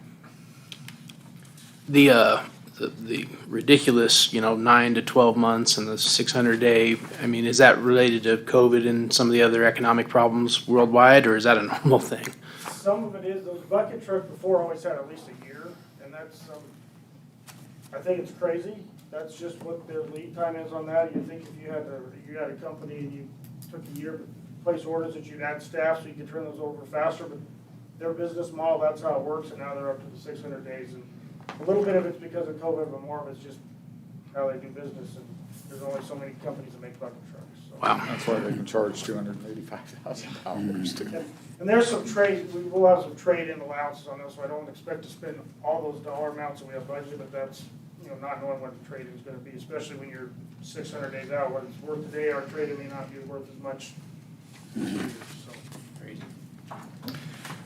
The ridiculous, 9 to 12 months and the 600-day, I mean, is that related to COVID and some of the other economic problems worldwide, or is that a normal thing? Some of it is, those bucket trucks before always had at least a year, and that's I think it's crazy. That's just what their lead time is on that. You think if you had a company and you took a year to place orders that you'd add staff so you could turn those over faster, but their business model, that's how it works, and now they're up to the 600 days. And a little bit of it's because of COVID, but more of it's just how they do business, and there's only so many companies that make bucket trucks. So. Wow. That's why they can charge $285,000 to. And there's some trade, we will have some trade-in allowances on this, so I don't expect to spend all those dollar amounts that we have budgeted, but that's, not knowing what the trade-in is gonna be, especially when you're 600 days out. What it's worth today, our trade-in may not be worth as much. So.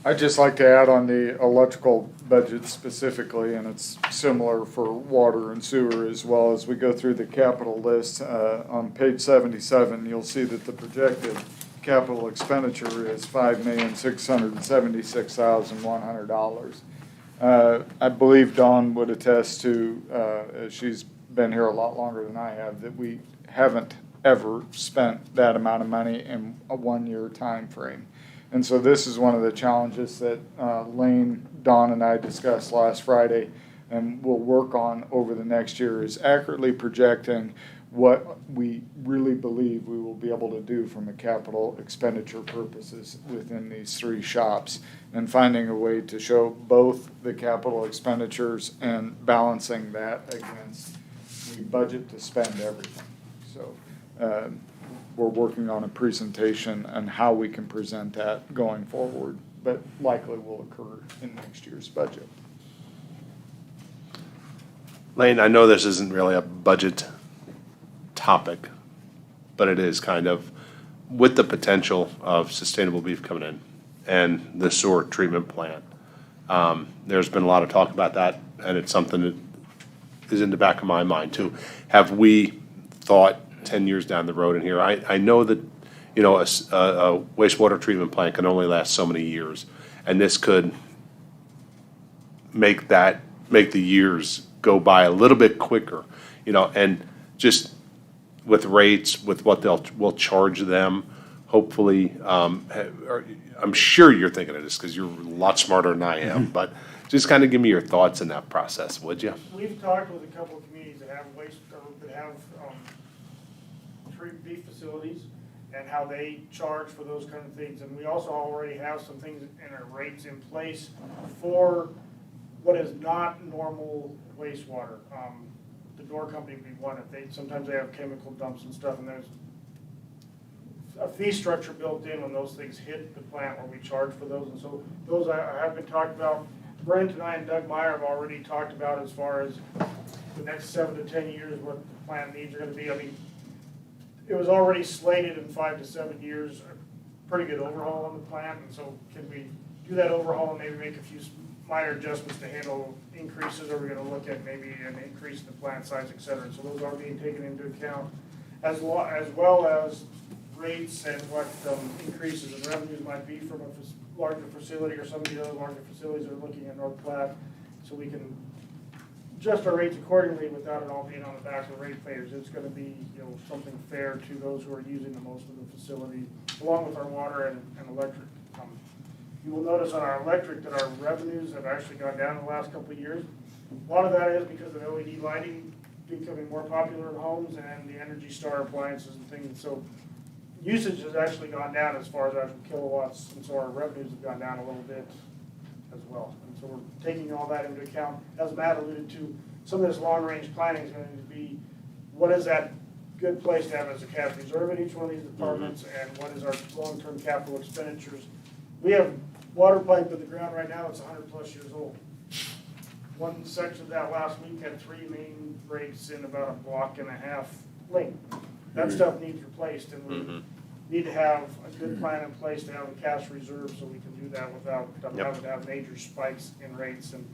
I'd just like to add on the electrical budget specifically, and it's similar for water and sewer as well. As we go through the capital list, on page 77, you'll see that the projected capital expenditure is $5,676,100. I believe Dawn would attest to, she's been here a lot longer than I have, that we haven't ever spent that amount of money in a one-year time frame. And so this is one of the challenges that Lane, Dawn, and I discussed last Friday, and we'll work on over the next year, is accurately projecting what we really believe we will be able to do from a capital expenditure purposes within these three shops, and finding a way to show both the capital expenditures and balancing that against the budget to spend everything. So we're working on a presentation on how we can present that going forward, but likely will occur in next year's budget. Lane, I know this isn't really a budget topic, but it is kind of with the potential of sustainable beef coming in and the sewer treatment plant. There's been a lot of talk about that, and it's something that is in the back of my mind too. Have we thought 10 years down the road in here? I know that, a wastewater treatment plant can only last so many years, and this could make the years go by a little bit quicker, and just with rates, with what we'll charge them, hopefully, I'm sure you're thinking of this because you're a lot smarter than I am, but just kind of give me your thoughts in that process, would you? We've talked with a couple of communities that have treat beef facilities and how they charge for those kind of things. And we also already have some things in our rates in place for what is not normal wastewater. The door company would be one. Sometimes they have chemical dumps and stuff, and there's a fee structure built in when those things hit the plant where we charge for those. And so those have been talked about. Brent and I and Doug Meyer have already talked about as far as the next 7 to 10 years what the plant needs are going to be. I mean, it was already slated in 5 to 7 years, a pretty good overhaul on the plant. And so can we do that overhaul and maybe make a few minor adjustments to handle increases? Or are we going to look at maybe an increase in the plant size, et cetera? So those are being taken into account, as well as rates and what increases in revenues might be from a larger facility or some of the other larger facilities that are looking at North Platte, so we can adjust our rates accordingly without it all being on the back of the rate payers. It's going to be something fair to those who are using the most of the facility, along with our water and electric. You will notice on our electric that our revenues have actually gone down in the last couple of years. A lot of that is because of LED lighting becoming more popular in homes and the Energy Star appliances and things. And so usage has actually gone down as far as actual kilowatts, and so our revenues have gone down a little bit as well. And so we're taking all that into account. As Matt alluded to, some of this long-range planning is going to be, what is that good place to have as a cash reserve in each one of these departments, and what is our long-term capital expenditures. We have water pipe in the ground right now that's 100+ years old. One section of that last week had 3 main breaks in about a block and a half length. That stuff needs replaced, and we need to have a good plan in place to have a cash reserve so we can do that without having to have major spikes in rates. And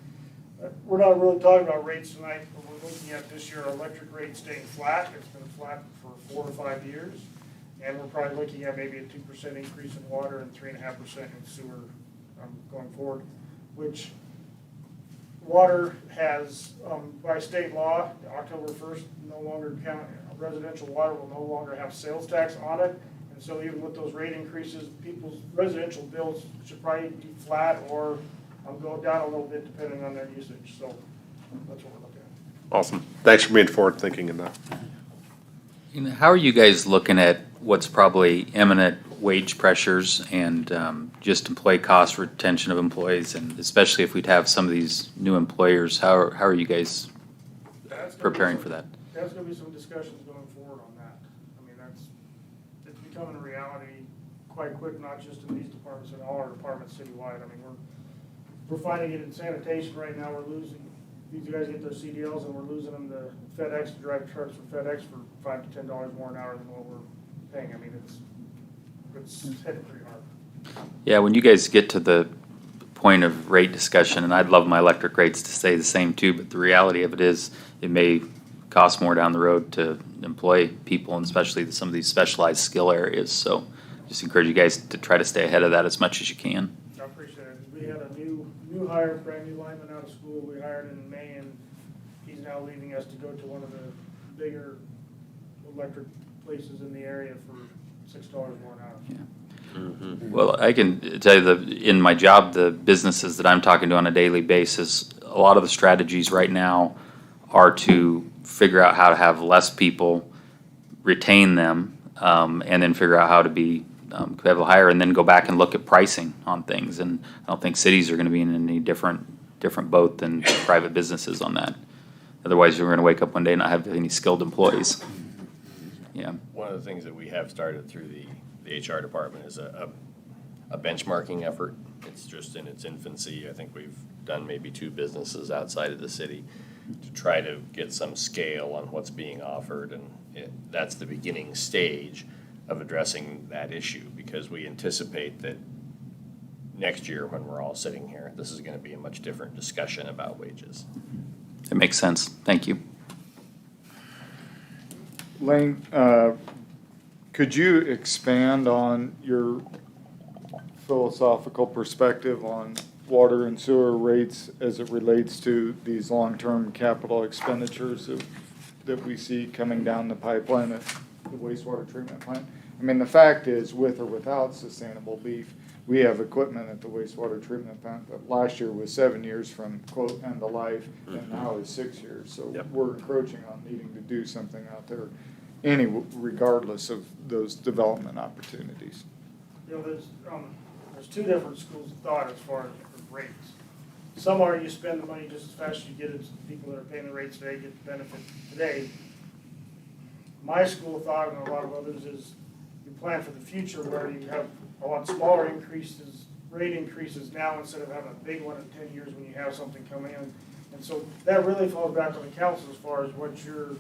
we're not really talking about rates tonight, but we're looking at this year our electric rate staying flat. It's been flat for 4 or 5 years, and we're probably looking at maybe a 2% increase in water and 3.5% in sewer going forward, which water has, by state law, October 1st, no longer residential water will no longer have sales tax on it. And so even with those rate increases, people's residential bills should probably be flat or go down a little bit depending on their usage. So that's what we're looking at. Awesome. Thanks for being forward thinking in that. How are you guys looking at what's probably imminent wage pressures and just employee cost, retention of employees, and especially if we'd have some of these new employers, how are you guys preparing for that? There's gonna be some discussions going forward on that. I mean, it's becoming a reality quite quick, not just in these departments, in all our departments citywide. I mean, we're finding it in sanitation right now, we're losing, these guys get those CDLs and we're losing them to FedEx to drive trucks for FedEx for $5 to $10 more an hour than what we're paying. I mean, it's hitting pretty hard. Yeah, when you guys get to the point of rate discussion, and I'd love my electric rates to stay the same too, but the reality of it is it may cost more down the road to employ people, and especially some of these specialized skill areas. So just encourage you guys to try to stay ahead of that as much as you can. I appreciate it. We had a new hire, brand new lineman out of school. We hired in May, and he's now leaving us to go to one of the bigger electric places in the area for $6 more an hour. Yeah. Well, I can tell you in my job, the businesses that I'm talking to on a daily basis, a lot of the strategies right now are to figure out how to have less people, retain them, and then figure out how to be competitive higher, and then go back and look at pricing on things. And I don't think cities are going to be in any different boat than private businesses on that. Otherwise, we're going to wake up one day and not have any skilled employees. Yeah. One of the things that we have started through the HR department is a benchmarking effort. It's just in its infancy. I think we've done maybe 2 businesses outside of the city to try to get some scale on what's being offered, and that's the beginning stage of addressing that issue, because we anticipate that next year when we're all sitting here, this is going to be a much different discussion about wages. It makes sense. Thank you. Lane, could you expand on your philosophical perspective on water and sewer rates as it relates to these long-term capital expenditures that we see coming down the pipeline at the wastewater treatment plant? I mean, the fact is, with or without sustainable beef, we have equipment at the wastewater treatment plant that last year was 7 years from quote end of life, and now is 6 years. So we're encroaching on needing to do something out there, regardless of those development opportunities. You know, there's 2 different schools of thought as far as rates. Some are you spend the money just as fast as you get it, so the people that are paying the rates today get the benefit today. My school of thought, and a lot of others, is you plan for the future where you have a lot smaller rate increases now instead of having a big one in 10 years when you have something coming in. And so that really falls back on the council as far as what your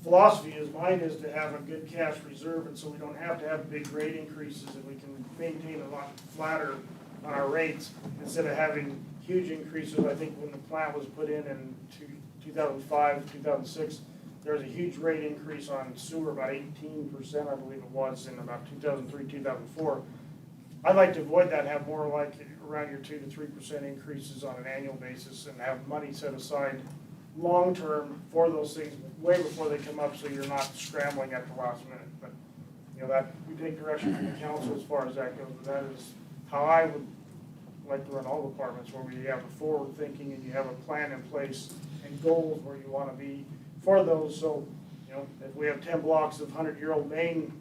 philosophy is. Mine is to have a good cash reserve, and so we don't have to have big rate increases, and we can maintain a lot flatter on our rates instead of having huge increases. I think when the plant was put in 2005, 2006, there was a huge rate increase on sewer, about 18%, I believe it was, in about 2003, 2004. I'd like to avoid that and have more like around your 2 to 3% increases on an annual basis, and have money set aside long-term for those things way before they come up, so you're not scrambling at the last minute. But, you know, that we take direction from the council as far as that goes, but that is how I would like to run all departments, where we have a forward thinking and you have a plan in place and goals where you want to be for those. So, you know, if we have 10 blocks of 100-year-old main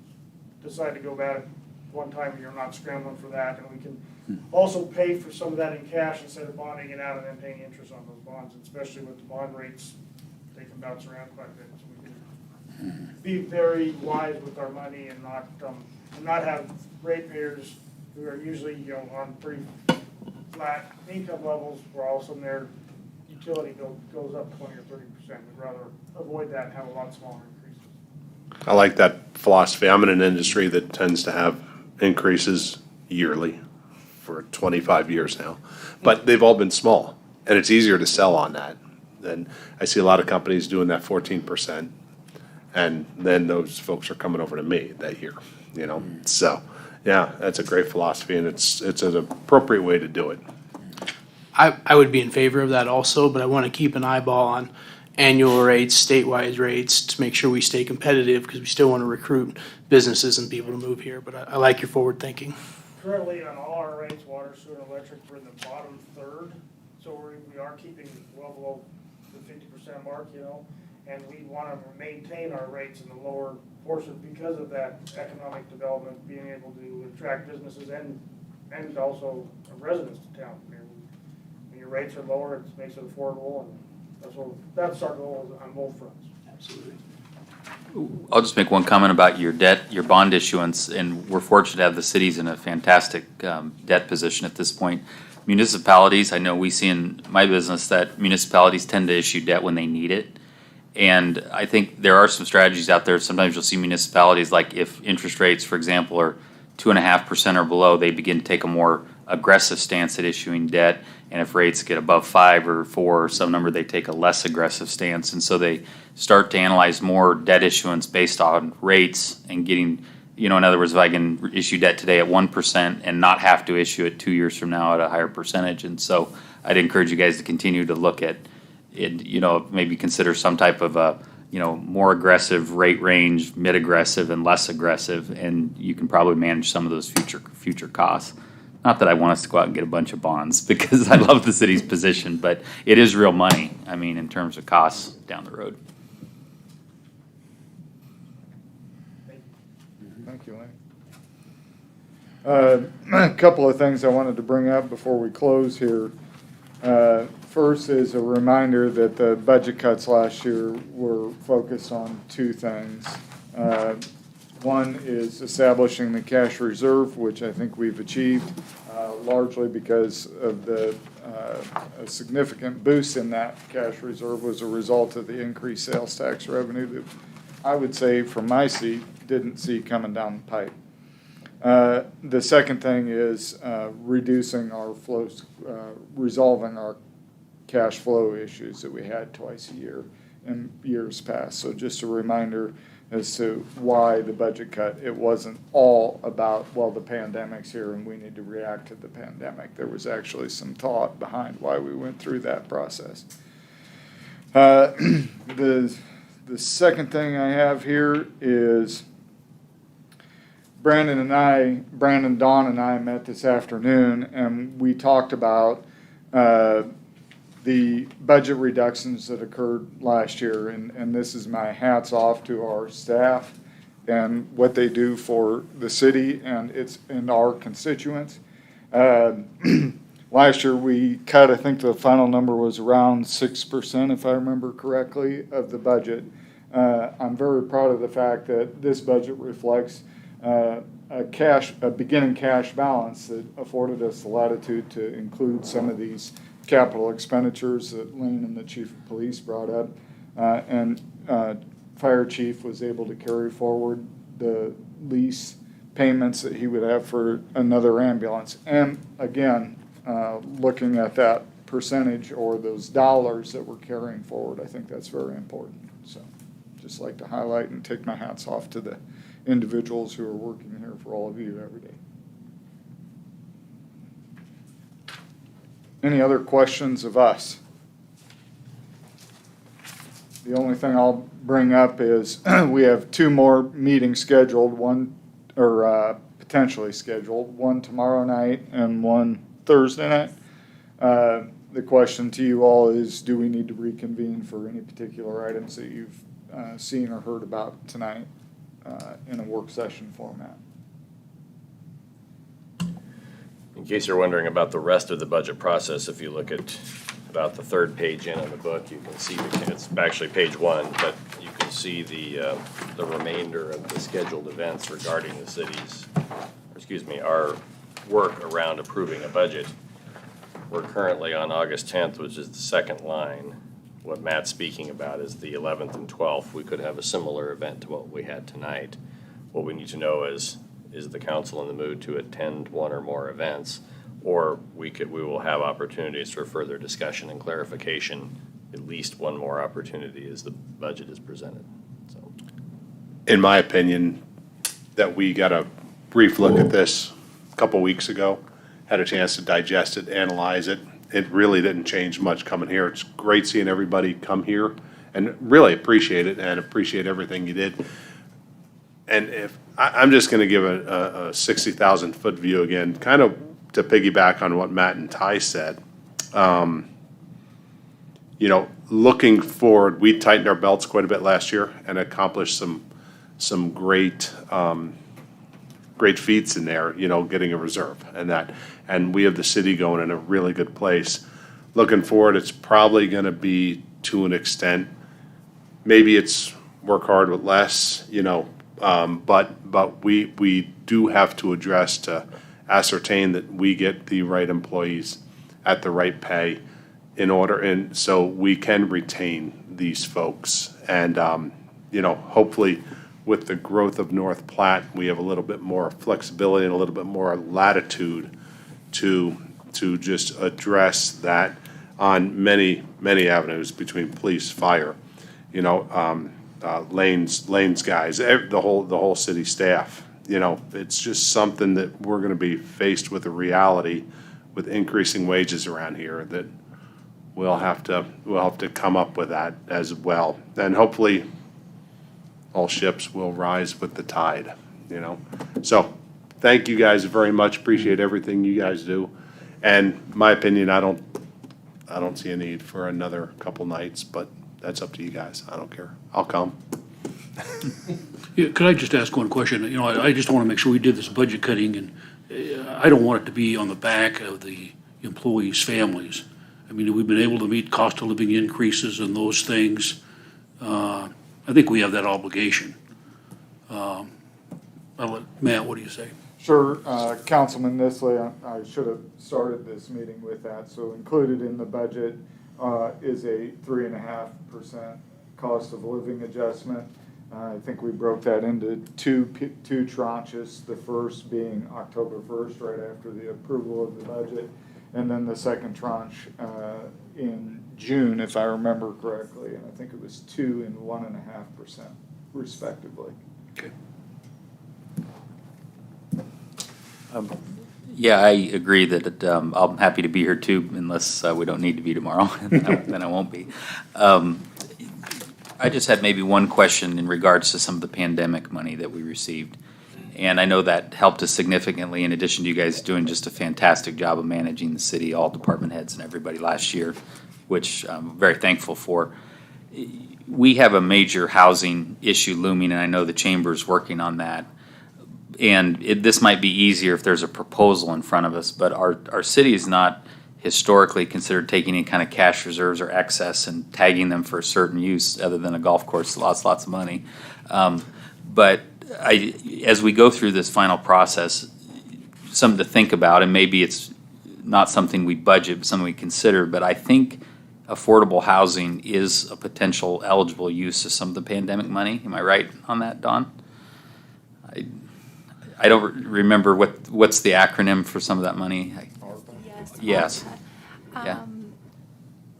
decide to go bad at one time, you're not scrambling for that, and we can also pay for some of that in cash instead of bonding it out and then paying interest on those bonds, especially with the bond rates, they can bounce around quite a bit. So we can be very wise with our money and not have ratepayers who are usually, you know, on pretty flat income levels, where all of a sudden their utility bill goes up 20 or 30%. We'd rather avoid that and have a lot smaller increases. I like that philosophy. I'm in an industry that tends to have increases yearly for 25 years now, but they've all been small, and it's easier to sell on that. Then I see a lot of companies doing that 14%, and then those folks are coming over to me that year, you know? So, yeah, that's a great philosophy, and it's an appropriate way to do it. I would be in favor of that also, but I want to keep an eyeball on annual rates, statewide rates, to make sure we stay competitive, because we still want to recruit businesses and people to move here. But I like your forward thinking. Currently, on all our rates, water, sewer, and electric, we're in the bottom third, so we are keeping well below the 50% mark, you know, and we want to maintain our rates in the lower portion because of that economic development, being able to attract businesses and also residents to town. I mean, when your rates are lower, it makes it affordable, and that's our goal on both fronts. Absolutely. I'll just make one comment about your debt, your bond issuance, and we're fortunate to have the cities in a fantastic debt position at this point. Municipalities, I know we see in my business that municipalities tend to issue debt when they need it. And I think there are some strategies out there. Sometimes you'll see municipalities, like if interest rates, for example, are 2.5% or below, they begin to take a more aggressive stance at issuing debt. And if rates get above 5 or 4 or some number, they take a less aggressive stance. And so they start to analyze more debt issuance based on rates and getting, in other words, if I can issue debt today at 1% and not have to issue it 2 years from now at a higher percentage. And so I'd encourage you guys to continue to look at it, maybe consider some type of a, more aggressive rate range, mid-aggressive and less aggressive, and you can probably manage some of those future costs. Not that I want us to go out and get a bunch of bonds, because I love the city's position, but it is real money, in terms of costs down the road. Thank you, Lane. A couple of things I wanted to bring up before we close here. First is a reminder that the budget cuts last year were focused on two things. One is establishing the cash reserve, which I think we've achieved, largely because of a significant boost in that cash reserve was a result of the increased sales tax revenue that I would say from my seat didn't see coming down the pipe. The second thing is reducing our flows, resolving our cash flow issues that we had twice a year in years past. So just a reminder as to why the budget cut. It wasn't all about, the pandemic's here and we need to react to the pandemic. There was actually some thought behind why we went through that process. The second thing I have here is Brandon, Dawn, and I met this afternoon, and we talked about the budget reductions that occurred last year, and this is my hats off to our staff and what they do for the city and our constituents. Last year we cut, I think the final number was around 6%, if I remember correctly, of the budget. I'm very proud of the fact that this budget reflects a beginning cash balance that afforded us the latitude to include some of these capital expenditures that Lane and the chief of police brought up, and fire chief was able to carry forward the lease payments that he would have for another ambulance. And again, looking at that percentage or those dollars that we're carrying forward, I think that's very important. So just like to highlight and take my hats off to the individuals who are working here for all of you every day. Any other questions of us? The only thing I'll bring up is we have two more meetings scheduled, potentially scheduled, one tomorrow night and one Thursday night. The question to you all is, do we need to reconvene for any particular items that you've seen or heard about tonight in a work session format? In case you're wondering about the rest of the budget process, if you look at about the third page in the book, you can see, it's actually page 1, but you can see the remainder of the scheduled events regarding the city's, our work around approving a budget. We're currently on August 10th, which is the second line. What Matt's speaking about is the 11th and 12th. We could have a similar event to what we had tonight. What we need to know is the council in the mood to attend one or more events, or we will have opportunities for further discussion and clarification, at least one more opportunity as the budget is presented. So, in my opinion, that we got a brief look at this a couple weeks ago, had a chance to digest it, analyze it. It really didn't change much coming here. It's great seeing everybody come here and really appreciate it and appreciate everything you did. And if I'm just going to give a 60,000 foot view again, kind of to piggyback on what Matt and Ty said. looking forward, we tightened our belts quite a bit last year and accomplished some great, great feats in there, you know, getting a reserve and that. And we have the city going in a really good place. Looking forward, it's probably gonna be, to an extent, maybe it's work hard with less, you know, but we do have to address to ascertain that we get the right employees at the right pay in order, and so we can retain these folks. And, you know, hopefully with the growth of North Platte, we have a little bit more flexibility and a little bit more latitude to just address that on many avenues between police, fire, you know, lanes guys, the whole city staff. You know, it's just something that we're gonna be faced with a reality with increasing wages around here that we'll have to come up with that as well. And hopefully all ships will rise with the tide, you know? So thank you guys very much. Appreciate everything you guys do. And my opinion, I don't see a need for another couple nights, but that's up to you guys. I don't care. I'll come. Yeah, could I just ask one question? You know, I just want to make sure we did this budget cutting, and I don't want it to be on the back of the employees' families. I mean, we've been able to meet cost of living increases and those things. I think we have that obligation. Matt, what do you say? Sure, Councilman Nisley, I should have started this meeting with that. So included in the budget is a 3.5% cost of living adjustment. I think we broke that into two tranches, the first being October 1st, right after the approval of the budget, and then the second tranche in June, if I remember correctly, and I think it was 2 and 1.5% respectively. Okay. Yeah, I agree that I'm happy to be here too, unless we don't need to be tomorrow, then I won't be. I just had maybe one question in regards to some of the pandemic money that we received. And I know that helped us significantly, in addition to you guys doing just a fantastic job of managing the city, all department heads and everybody last year, which I'm very thankful for. We have a major housing issue looming, and I know the chamber's working on that. And this might be easier if there's a proposal in front of us, but our city is not historically considered taking any kind of cash reserves or excess and tagging them for a certain use other than a golf course, lots of money. But as we go through this final process, something to think about, and maybe it's not something we budget, but something we consider, but I think affordable housing is a potential eligible use of some of the pandemic money. Am I right on that, Don? I don't remember what's the acronym for some of that money. Yes. Yeah.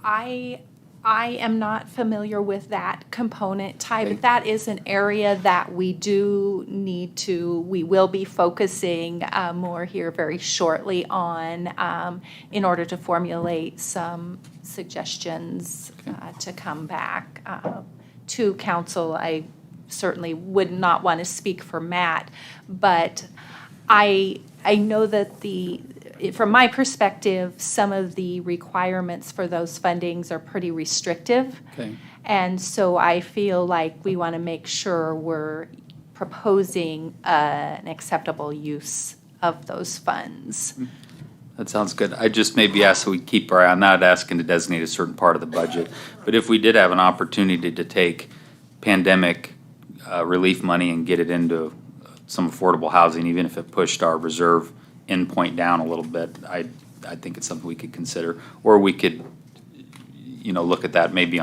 I am not familiar with that component type. That is an area that we will be focusing more here very shortly on in order to formulate some suggestions to come back to council. I certainly would not want to speak for Matt, but I know that from my perspective, some of the requirements for those fundings are pretty restrictive. Okay. And so I feel like we want to make sure we're proposing an acceptable use of those funds. That sounds good. I just maybe ask so we keep our eye. I'm not asking to designate a certain part of the budget, but if we did have an opportunity to take pandemic relief money and get it into some affordable housing, even if it pushed our reserve endpoint down a little bit, I think it's something we could consider. Or we could, look at that maybe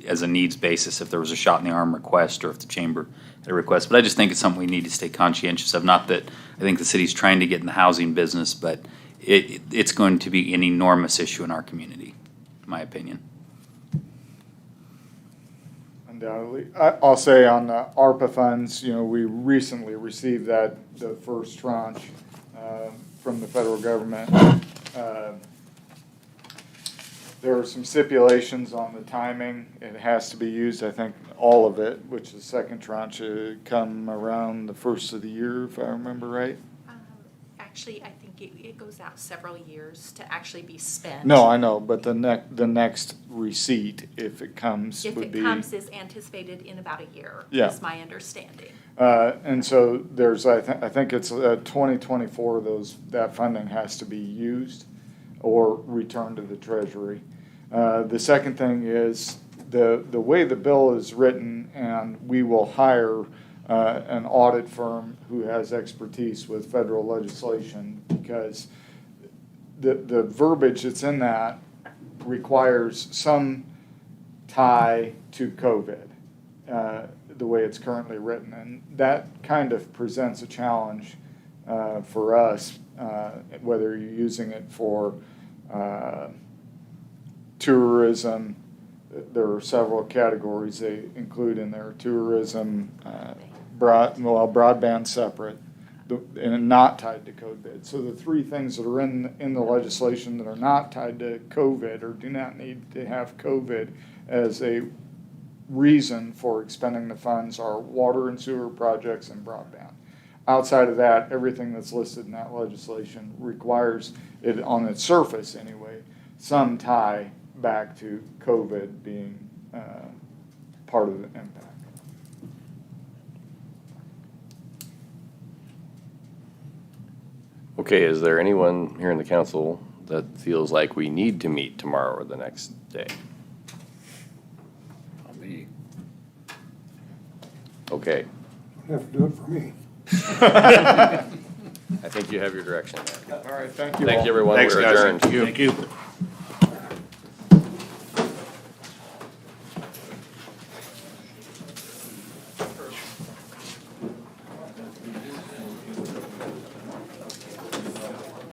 as a needs basis if there was a shot in the arm request or if the chamber had a request. But I just think it's something we need to stay conscientious of. Not that I think the city's trying to get in the housing business, but it's going to be an enormous issue in our community, in my opinion. Undoubtedly. I'll say on the ARPA funds, we recently received the first tranche from the federal government. There are some stipulations on the timing. It has to be used, I think, all of it, which the second tranche come around the first of the year, if I remember right. actually, I think it goes out several years to actually be spent. No, I know, but the next receipt, if it comes, If would it be. comes, is anticipated in about a year, Yeah. is my understanding. And so there's, I think it's 2024, that funding has to be used or returned to the Treasury. The second thing is the way the bill is written, and we will hire an audit firm who has expertise with federal legislation, because the verbiage that's in that requires some tie to COVID, the way it's currently written. And that kind of presents a challenge for us, whether you're using it for tourism. There are several categories they include in there: tourism, broadband separate, and not tied to COVID. So the three things that are in the legislation that are not tied to COVID or do not need to have COVID as a reason for expending the funds are water and sewer projects and broadband. Outside of that, everything that's listed in that legislation requires it, on its surface anyway, some tie back to COVID being part of the impact. Okay, is there anyone here in the council that feels like we need to meet tomorrow or the next day? Not me. Okay, Have to do it for me. I think you have your direction there. All right, thank you all. Thank you, everyone. Thanks, We're guys. adjourned. Thank you.